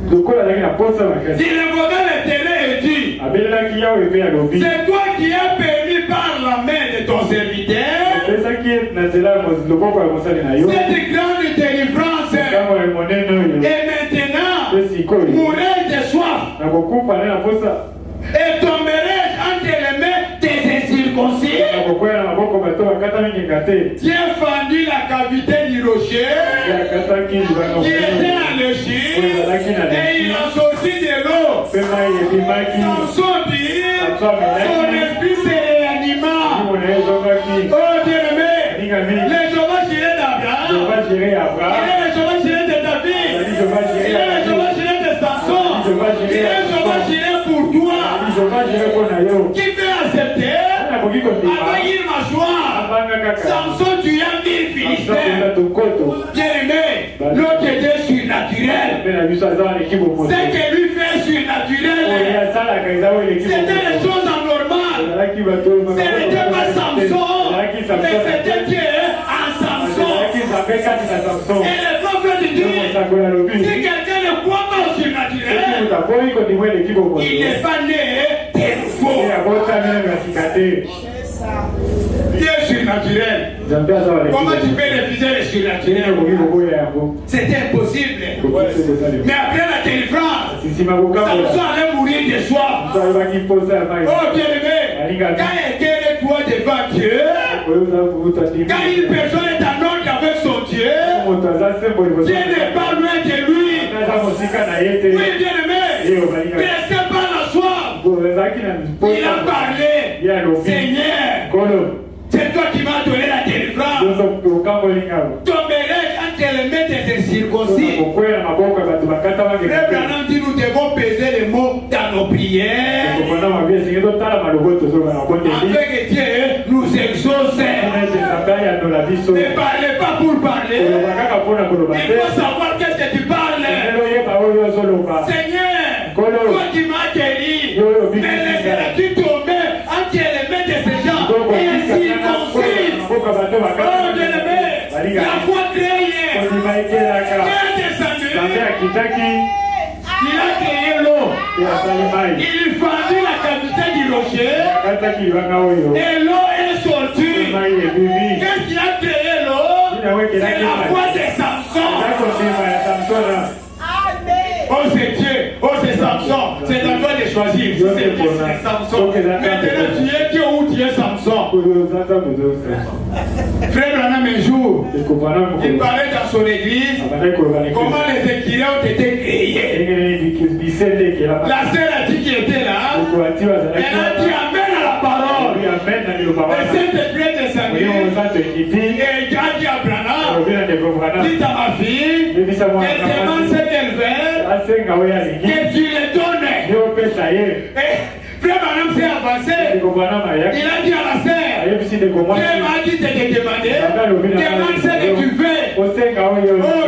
il invoqua l'Éternel et dit, c'est toi qui as permis par la main de ton serviteur cette grande délivrance. Et maintenant, mourrai de soif et tomberai entre les mains des incirconcis. Tu as fendu la cavité du rocher qui était à l'échine et il a sorti de l'eau. Samson dit, son esprit se réanima. Oh bien-aimé, les Jéhovah Jireh d'Abraham, il est le Jéhovah Jireh de David, il est le Jéhovah Jireh de Samson, il est le Jéhovah Jireh pour toi. Qui peut accepter avec une mâchoire? Samson, tu as 1000 Philistins. Bien-aimé, l'autre Dieu surnaturel. C'est que lui fait surnaturel. C'était les choses anormales. Ce n'était pas Samson, mais c'était Dieu en Samson. Et le prophète dit, si quelqu'un ne croit pas au surnaturel, il n'est pas né de nouveau. Dieu surnaturel. Comment tu peux refuser le surnaturel? C'était impossible. Mais après la délivrance, Samson allait mourir de soif. Oh bien-aimé, quand il est toi devant Dieu, quand une personne est en ordre avec son Dieu, Dieu n'est pas loin de lui. Oui bien-aimé, laissez pas la soif. Il a parlé, Seigneur, c'est toi qui m'as donné la délivrance. Tomberai entre les mains des incirconcis. Frère Branham dit, nous devons peser les mots dans nos prières. Avec Dieu, nous exaucer. Ne parlez pas pour parler. Il faut savoir qu'est-ce que tu parles. Seigneur, toi qui m'as guéri, mais laisseras-tu tomber entre les mains de ces gens incirconcis? Oh bien-aimé, la foi créée, Dieu est descendu, il a créé l'eau, il fendit la cavité du rocher et l'eau est sortie. Qu'est-ce qui a créé l'eau? C'est la foi de Samson. Oh c'est Dieu, oh c'est Samson, c'est à toi de choisir. C'est Samson. Maintenant tu es Dieu ou tu es Samson. Frère Branham un jour, il parlait dans son église comment les équilibres ont été créés. La sœur a dit qu'il était là, elle a dit amen à la parole. Et cette esprit est descendu et il a dit à Branham, dites à ma fille, elle demande ce qu'elle veut, que tu le donnes. Frère Branham s'est avancé, il a dit à la sœur, Dieu m'a dit de te demander, demande ce que tu veux. Oh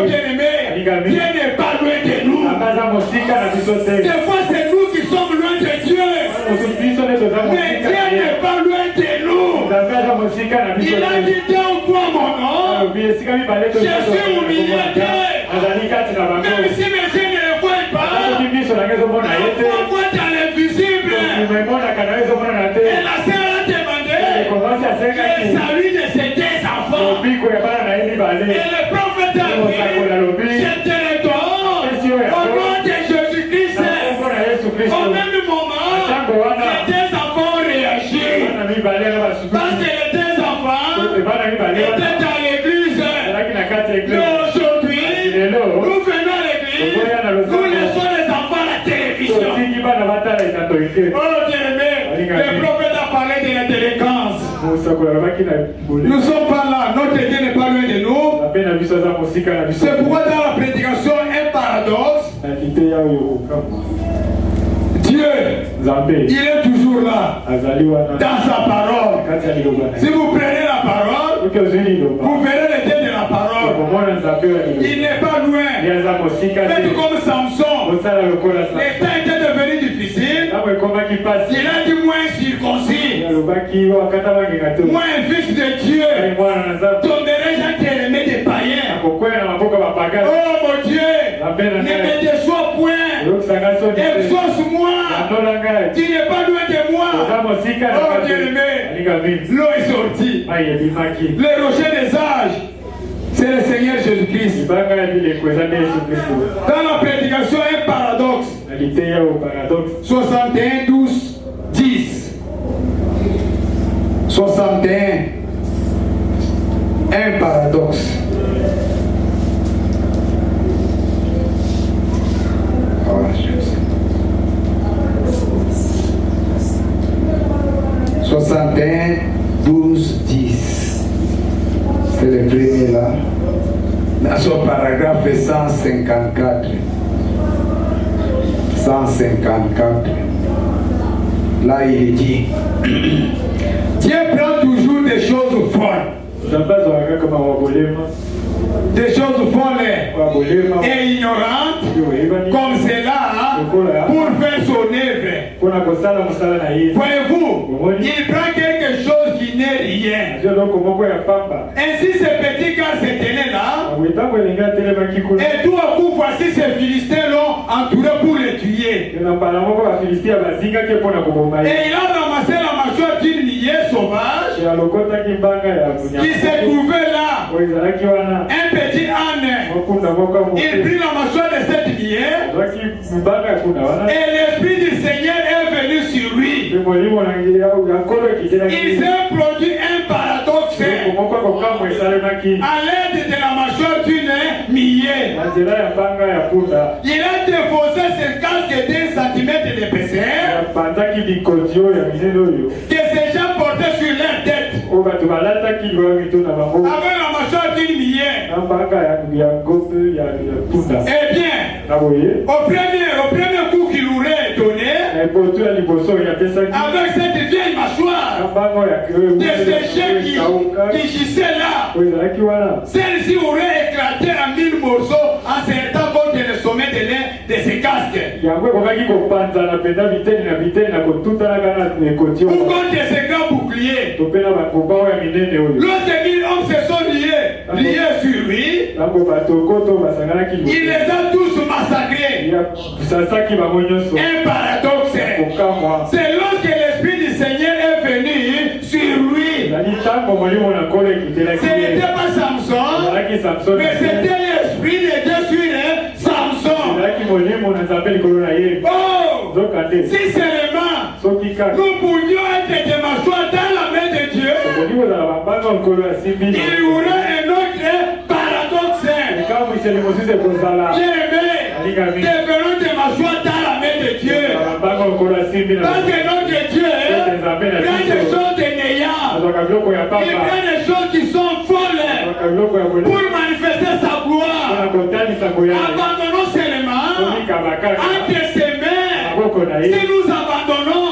bien-aimé, Dieu n'est pas loin de nous. Des fois c'est nous qui sommes loin de Dieu, mais Dieu n'est pas loin de nous. Il a dit, Dieu croit mon nom, je suis au milieu d'eux. Même si mes yeux ne le voient pas, on voit dans l'invisible. Et la sœur a demandé le salut de ses deux enfants. Et le prophète a dit, je te le donne au nom de Jésus-Christ. Au même moment, les deux enfants ont réagi. Parce que les deux enfants étaient à l'église. Mais aujourd'hui, nous venons à l'église, nous laissons les enfants à la télévision. Oh bien-aimé, le prophète a parlé de la délinquance. Nous ne sommes pas là, notre Dieu n'est pas loin de nous. C'est pourquoi dans la prédication, un paradoxe. Dieu, il est toujours là, dans sa parole. Si vous prenez la parole, vous verrez le Dieu de la parole. Il n'est pas loin. Faites comme Samson. Les temps étaient devenus difficiles. Il a dit moins circoncis, moins fils de Dieu. Tomberai-je entre les mains des païens? Oh mon Dieu, ne me déçois point. Exauce-moi. Tu n'es pas loin de moi. Oh bien-aimé, l'eau est sortie. Le rocher des âges, c'est le Seigneur Jésus-Christ. Dans la prédication, un paradoxe. 61, 12, 10. 61, un paradoxe. Oh, 61, 12, 10. C'est le premier là. Dans son paragraphe 154. 154. Là, il dit Dieu prend toujours des choses folles. Des choses folles et ignorantes comme cela pour faire son œuvre. Voyez-vous, il prend quelque chose qui n'est rien. Ainsi ce petit gars s'est tenu là. Et tout à coup, voici ces Philistins l'ont entouré pour le tuer. Et il a ramassé la mâchoire d'une liée sauvage qui se trouvait là. Un petit âne. Il prit la mâchoire de cette liée. Et l'Esprit du Seigneur est venu sur lui. Il s'est produit un paradoxe. À l'aide de la mâchoire d'une liée, il a déposé ce casque de 2 cm d'épaisseur que ces gens portaient sur leur tête. Avec la mâchoire d'une liée. Eh bien, au premier coup qu'il aurait donné, avec cette vieille mâchoire de ces chiens qui gissaient là, celle-ci aurait éclaté en 1000 morceaux en s'étant contre le sommet de ces casques. Ou contre ces grands boucliers. Lorsque 1000 hommes se sont liés sur lui, il les a tous massacrés. Un paradoxe. C'est lorsque l'Esprit du Seigneur est venu sur lui. Ce n'était pas Samson, mais c'était l'Esprit de Dieu sur Samson. Oh, si seulement nous pouvions être des mâchoires dans la main de Dieu, il y aurait un autre paradoxe. Bien-aimé, devenons des mâchoires dans la main de Dieu. Parce que notre Dieu prend des choses de néant. Il prend des choses qui sont folles pour manifester sa gloire. Abandonnons seulement entre ses mains. Si nous abandonnons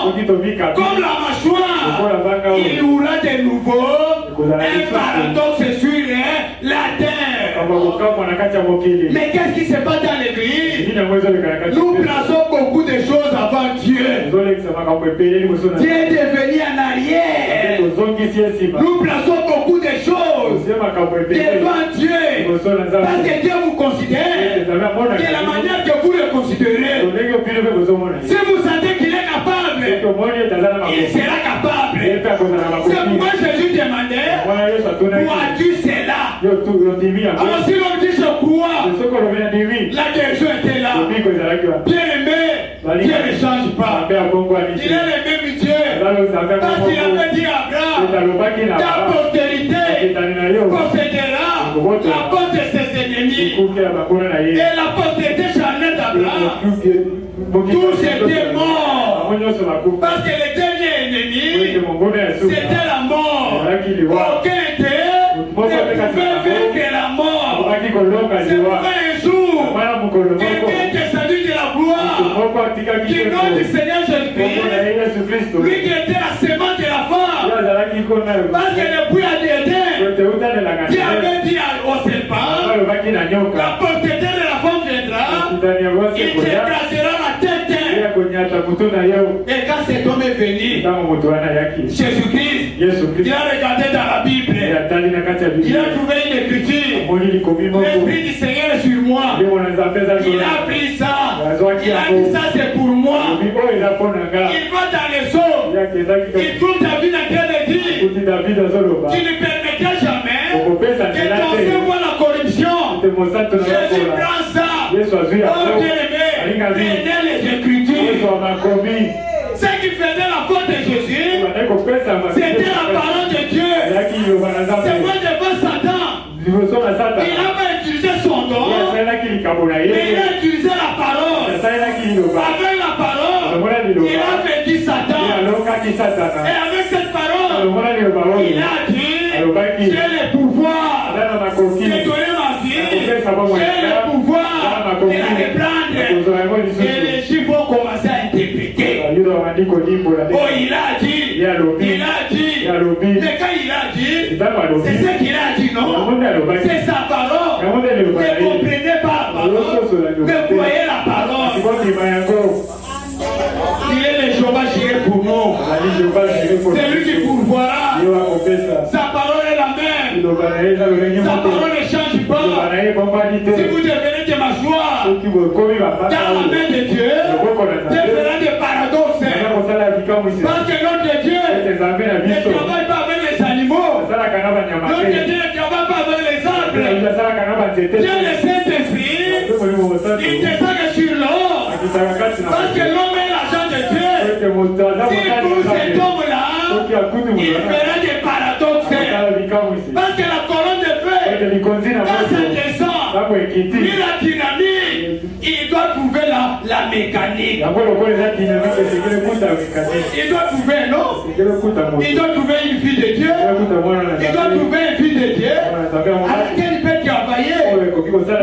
comme la mâchoire, il y aura de nouveau un paradoxe sur la terre. Mais qu'est-ce qui se passe dans l'église? Nous plaçons beaucoup de choses avant Dieu. Dieu est devenu en arrière. Nous plaçons beaucoup de choses devant Dieu. Parce que Dieu vous considère de la manière que vous le considérez. Si vous sentez qu'il est capable, il sera capable. C'est pourquoi Jésus demandait, crois-tu cela? Alors si l'on dit je crois, la guérison était là. Bien aimé, Dieu ne change pas. Il est le même Dieu. Parce qu'il avait dit à Abraham, ta postérité possédera la porte de ses ennemis. Et la postérité charnelle d'Abraham, tous étaient morts. Parce que le dernier ennemi, c'était la mort. Aucun d'eux ne pouvait vaincre la mort. C'est pourquoi un jour, quelqu'un qui est salut de la gloire, qui est nom du Seigneur Jésus-Christ, lui qui était la sémence de la femme, parce que depuis Adéden, qui avait dit au serpent, la postérité de la femme viendra, il t'écrasera la tête, Et quand cet homme est venu, Jésus-Christ, il a regardé dans la Bible. Il a trouvé une écriture. L'Esprit du Seigneur est sur moi. Il a pris ça. Il a dit ça c'est pour moi. Il va dans les eaux. Il trouve David en train de dire tu ne permettras jamais que ton Dieu voit la corruption. Jésus prend ça. Oh bien-aimé, prenez les Écritures. Ce qui faisait la faute de Jésus, c'était la parole de Dieu. C'est quoi devant Satan? Il n'a pas utilisé son don, mais il a utilisé la parole. Avec la parole, il a vaincu Satan. Et avec cette parole, il a dit j'ai le pouvoir de donner ma vie, j'ai le pouvoir de la reprendre. Et les Juifs vont commencer à interpréter. Oh, il a dit, mais quand il a dit, c'est ce qu'il a dit, non? C'est sa parole. Ne comprenez pas la parole, mais voyez la parole. Il est le Jéhovah Jireh pour nous. C'est lui qui pourvoira. Sa parole est la même. Sa parole ne change pas. Si vous devenez de ma joie dans la main de Dieu, devenez des paradoxes. Parce que notre Dieu ne travaille pas avec les animaux. Notre Dieu ne travaille pas avec les arbres. Dieu le Saint-Esprit, il descend sur l'eau. Parce que l'homme est l'agent de Dieu. Si pour cet homme-là, il fera des paradoxes. Parce que la colonne de feu, quand ça descend, lui la dynamique, il doit trouver la mécanique. Il doit trouver, non? Il doit trouver une fille de Dieu. Il doit trouver une fille de Dieu à laquelle il peut travailler.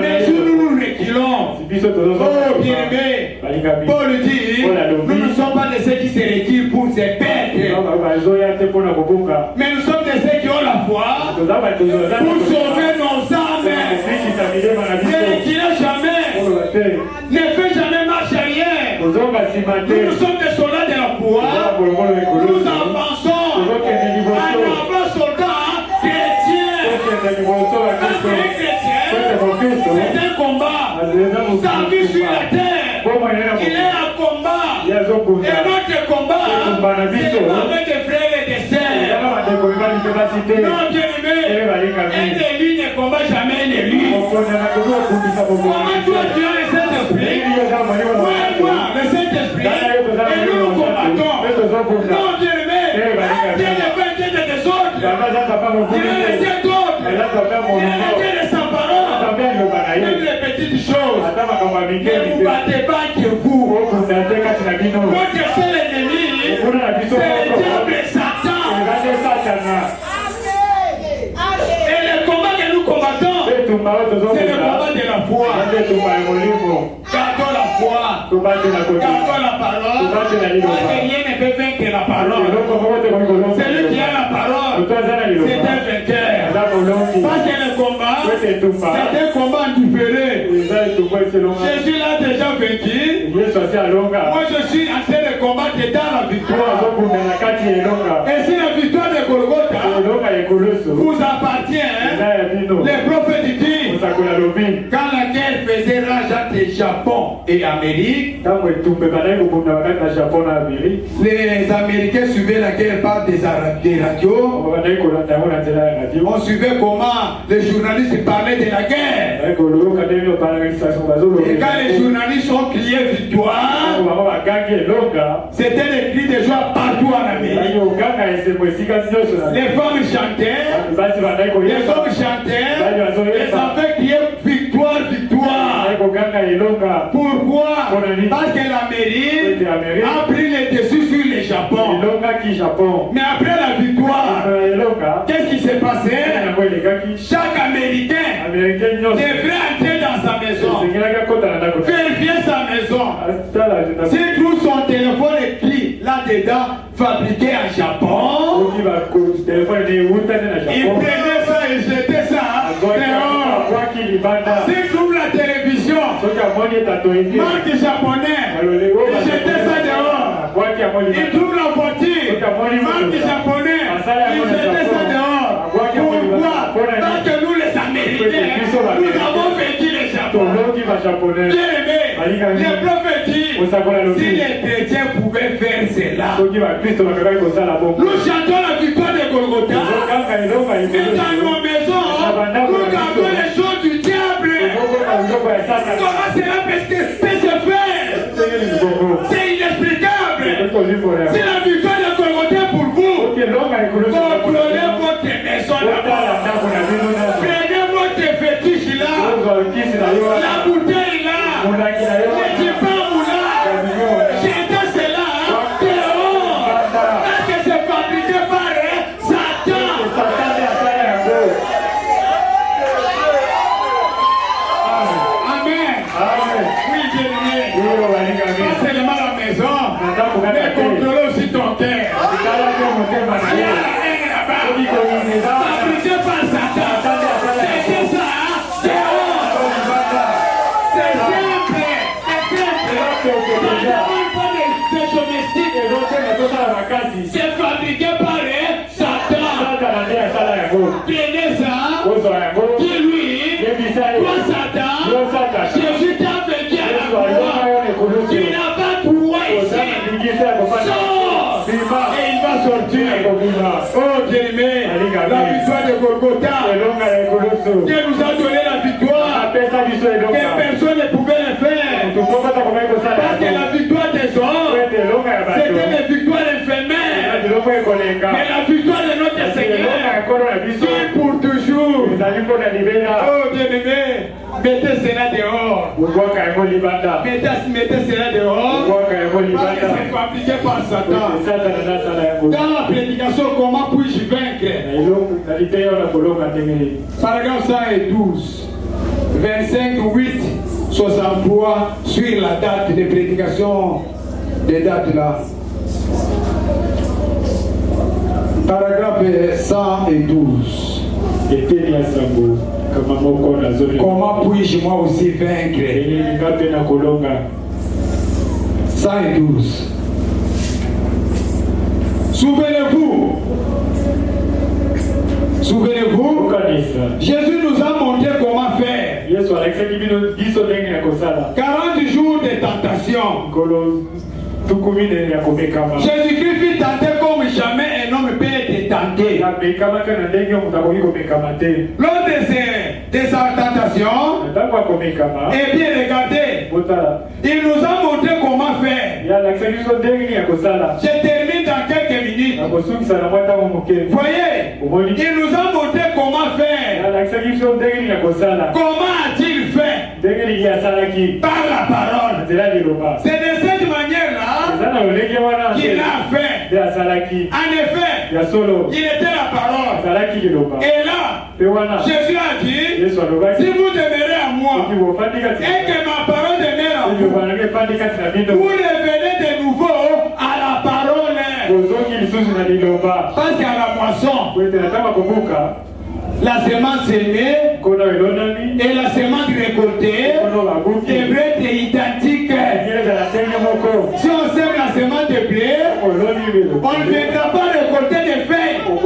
Mais si nous nous reculons, oh bien-aimé, Paul dit, nous ne sommes pas de ceux qui se reculent pour se perdre. Mais nous sommes de ceux qui ont la foi pour sauver nos âmes. Ne reculez jamais. Ne fais jamais marche arrière. Nous sommes des soldats de la foi. Nous avançons en avant soldat chrétien. Parce qu'un chrétien, c'est un combat. Sa vie sur la terre, il est un combat. Et notre combat, c'est avec des frères et des sœurs. Non, bien-aimé, un élu ne combat jamais un élu. Comment toi tu as le Saint-Esprit? Moi, le Saint-Esprit, et nous nous combattons. Non, bien-aimé, Dieu ne peut être des autres. Il est le Dieu d'autres. Il est le Dieu de sa parole. Même les petites choses. Ne vous battez pas que vous. Votre seul ennemi, c'est le diable et Satan. Et le combat que nous combattons, c'est le combat de la foi. Gardons la foi. Gardons la parole. Parce que rien ne peut vaincre la parole. Celui qui a la parole, c'est un vainqueur. Parce que le combat, c'est un combat différé. Jésus l'a déjà vaincu. Moi je suis en train de combattre dans la victoire. Et si la victoire de Golgotha vous appartient, les prophètes disent, quand la guerre faisait rage entre Japon et Amérique, les Américains suivaient la guerre par des radios. On suivait comment les journalistes parlaient de la guerre. Et quand les journalistes ont crié victoire, c'était des cris de joie partout en Amérique. Les femmes chantaient, les hommes chantaient, les enfants criaient victoire, victoire. Pourquoi? Parce que l'Amérique a pris le dessus sur le Japon. Mais après la victoire, qu'est-ce qui s'est passé? Chaque Américain devrait entrer dans sa maison, vérifier sa maison. S'il trouve son téléphone écrit là-dedans, fabriqué en Japon, il prenait ça et jetait ça dehors. S'il trouve la télévision, marque japonais, il jetait ça il trouve la voiture, marque japonais, il jetait ça dehors. Pourquoi? Parce que nous les Américains, nous avons vaincu les Japonais. Bien aimé, les prophètes disent, si les chrétiens pouvaient faire cela, nous chantons la victoire de Golgotha, et dans nos maisons, nous gardons les choses du diable. Comment cela peut se faire? C'est inexplicable. C'est la victoire de Golgotha pour vous. Contrôlez votre maison là-bas. Prenez votre fétiche là. La bouteille là. Les diplômes là. Jetez cela dehors. Parce que c'est fabriqué par Satan. Amen. Oui, bien-aimé. Pas seulement la maison, mais contrôler aussi ton cœur. Fabriqué par Satan. C'est ça, dehors. C'est simple. C'est domestique. C'est fabriqué par Satan. Prenez ça. Qui lui, toi Satan, Jésus t'a vaincu à la croix. Tu n'as pas de droit ici. Sors. Et il va sortir. Oh bien-aimé, la victoire de Golgotha. Dieu nous a donné la victoire. Que personne ne pouvait le faire. Parce que la victoire des hommes, c'était la victoire infirmière. Mais la victoire de notre Seigneur, c'est pour toujours. Oh bien-aimé, mettez cela dehors. Mettez cela dehors. Parce que c'est fabriqué par Satan. Dans la prédication, comment puis-je vaincre? Paragraphe 112, 25-8, 63, sur la date de prédication, des dates là. Paragraphe 112. Comment puis-je moi aussi vaincre? 112. Souvenez-vous, Jésus nous a montré comment faire. 40 jours de tentation. Jésus-Christ fut tenté comme jamais un homme peut être tenté. Lors de ces tentations, et bien regardez, il nous a montré comment faire. Je termine dans quelques minutes. Voyez, il nous a montré comment faire. Comment a-t-il fait? Par la parole. C'est de cette manière-là qu'il a fait. En effet, il était la parole. Et là, Jésus a dit, si vous demeurez à moi et que ma parole demeure à vous, vous revenez de nouveau à la parole. Parce qu'à la moisson, la semence semée et la semence récoltée devraient être identiques. Si on sème la semence de blé, on ne viendra pas récolter des feuilles. On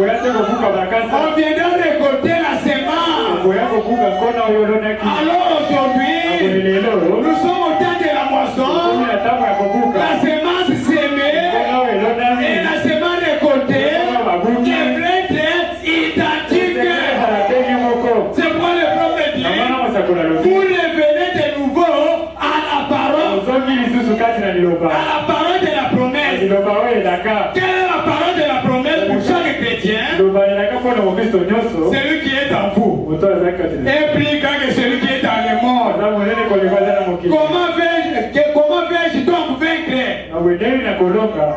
viendra récolter la semence. Alors aujourd'hui, nous sommes au temps de la moisson. La semence semée et la semence récoltée devraient être identiques. C'est quoi le prophète dit? Vous revenez de nouveau à la parole. À la parole de la promesse. Quelle est la parole de la promesse pour chaque chrétien? Celui qui est en vous est plus grand que celui qui est dans le monde. Comment vais-je donc vaincre?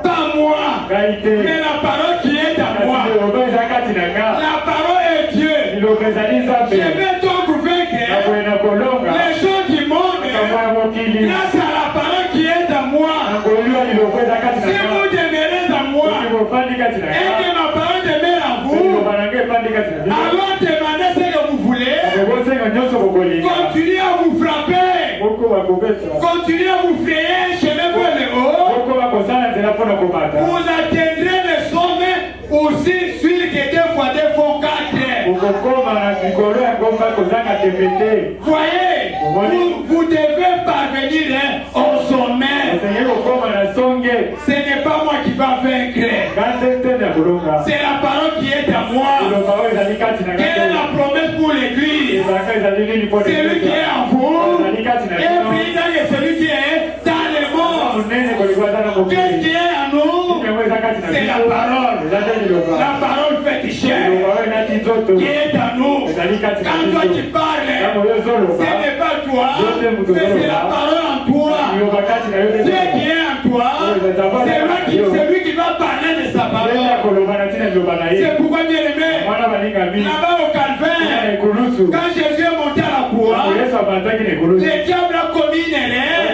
Pas moi, mais la parole qui est en moi. La parole est Dieu. Je vais donc vaincre les choses du monde grâce à la parole qui est en moi. Si vous demeurez en moi et que ma parole demeure en vous, alors demandez ce que vous voulez. Continuez à vous frapper. Continuez à vous frayer chemin vers le haut. Vous atteindrez le sommet aussi celui qui était fois 2 fois 4. Voyez, vous devez parvenir au sommet. Ce n'est pas moi qui va vaincre. C'est la parole qui est à moi. Quelle est la promesse pour l'église? Celui qui est en vous est plus grand que celui qui est dans le monde. Qu'est-ce qui est en nous? C'est la parole. La parole fait chair qui est en nous. Quand toi tu parles, ce n'est pas toi, mais c'est la parole en toi. Dieu qui est en toi, c'est lui qui va parler de sa parole. C'est pourquoi, bien aimé, là-bas au Calvaire, quand Jésus est monté à la croix, le diable a commis une erreur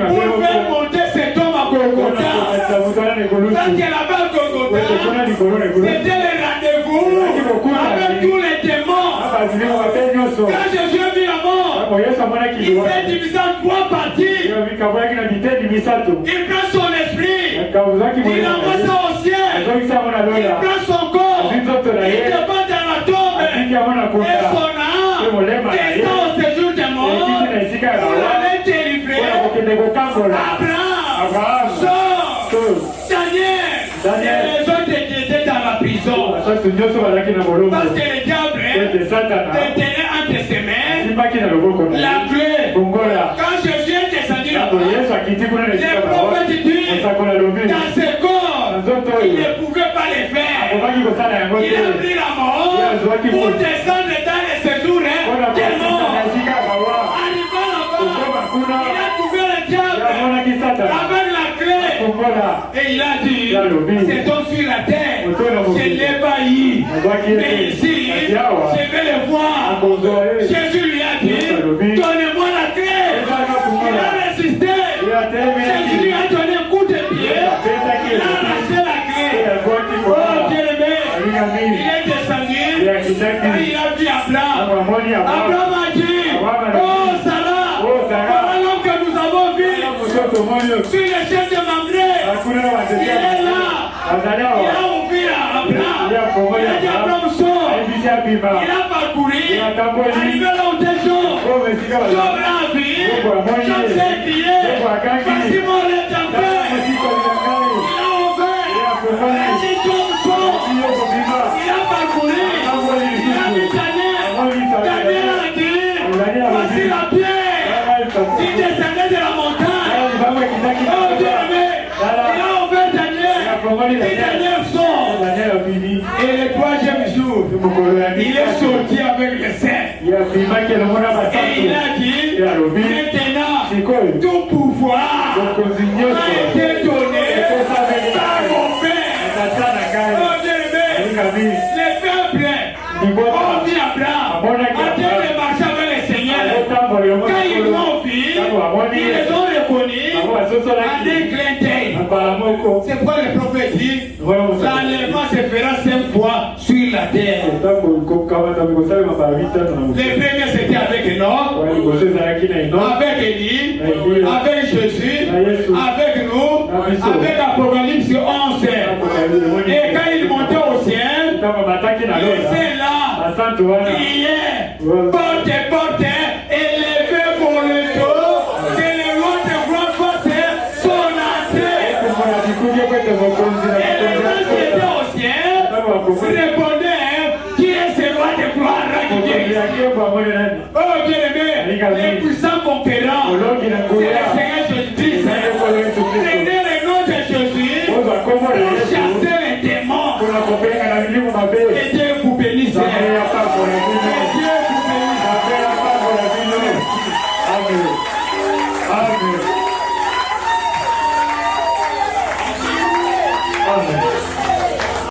pour faire monter cet homme à Golgotha. Parce que là-bas à Golgotha, c'était le rendez-vous avec tous les démons. Quand Jésus a vu la mort, il s'est divisé en 3 parties. Il prend son esprit, il envoie ça au ciel, il prend son corps, il dépend dans la tombe, et son âme descend au séjour des morts pour l'aller délivrer. Abraham, sort, Daniel, les autres qui étaient dans la prison. Parce que le diable tenait entre ses mains la clé. Quand Jésus est descendu là-bas, les prophètes disent dans ses corps, il ne pouvait pas les faire. Il a pris la mort pour descendre dans les séjours des morts. Arrivant là-bas, il a trouvé le diable avec la clé. Et il a dit, c'est donc sur la terre, je ne l'ai pas eu. Mais ici, je vais le voir. Jésus lui a dit, donnez-moi la clé. Il a résisté. Jésus lui a donné un coup de pied. Il a lâché la clé. Oh Dieu aimé, il est descendu. Et il a vu Abraham. Abraham a dit, oh Sarah, voilà l'homme que nous avons vu sur le chef de Mamré. Il est là. Il a ouvert à Abraham. Il a dit Abraham sort. Il a parcouru. Arrivé là où des jours. Job l'a vu. Job s'est crié. Voici mon rédempteur. Il a ouvert. Il a dit Job sort. Il a parcouru. Il a vu Daniel. Daniel a dit voici la pierre qui descendait de la montagne. Oh Dieu aimé. Il a ouvert Daniel. Et Daniel sort. Et le 3e jour, il est sorti avec le sein. Et il a dit, maintenant, tout pouvoir a été donné par mon Père. Oh Dieu aimé, les peuples ont vu Abraham en train de marcher avec le Seigneur. Quand ils l'ont vu, ils les ont reconnus à des clins d'œil. C'est pourquoi le prophète dit, l'enlèvement se fera 5 fois sur la terre. Les premiers c'était avec Enoch, avec Élie, avec Jésus, avec nous, avec Apocalypse 11. Et quand il montait au ciel, il était là, priait, porte, élevé pour le dos, que le roi de gloire fasse son entrée. Et les gens qui étaient au ciel répondaient, qui est ce roi de gloire qui vient ici? Oh Dieu aimé, les puissants conquérants, c'est le Seigneur Jésus-Christ. Prenez le nom de Jésus pour chasser les démons. Et Dieu vous bénisse. Et Dieu vous bénisse. Amen. Amen.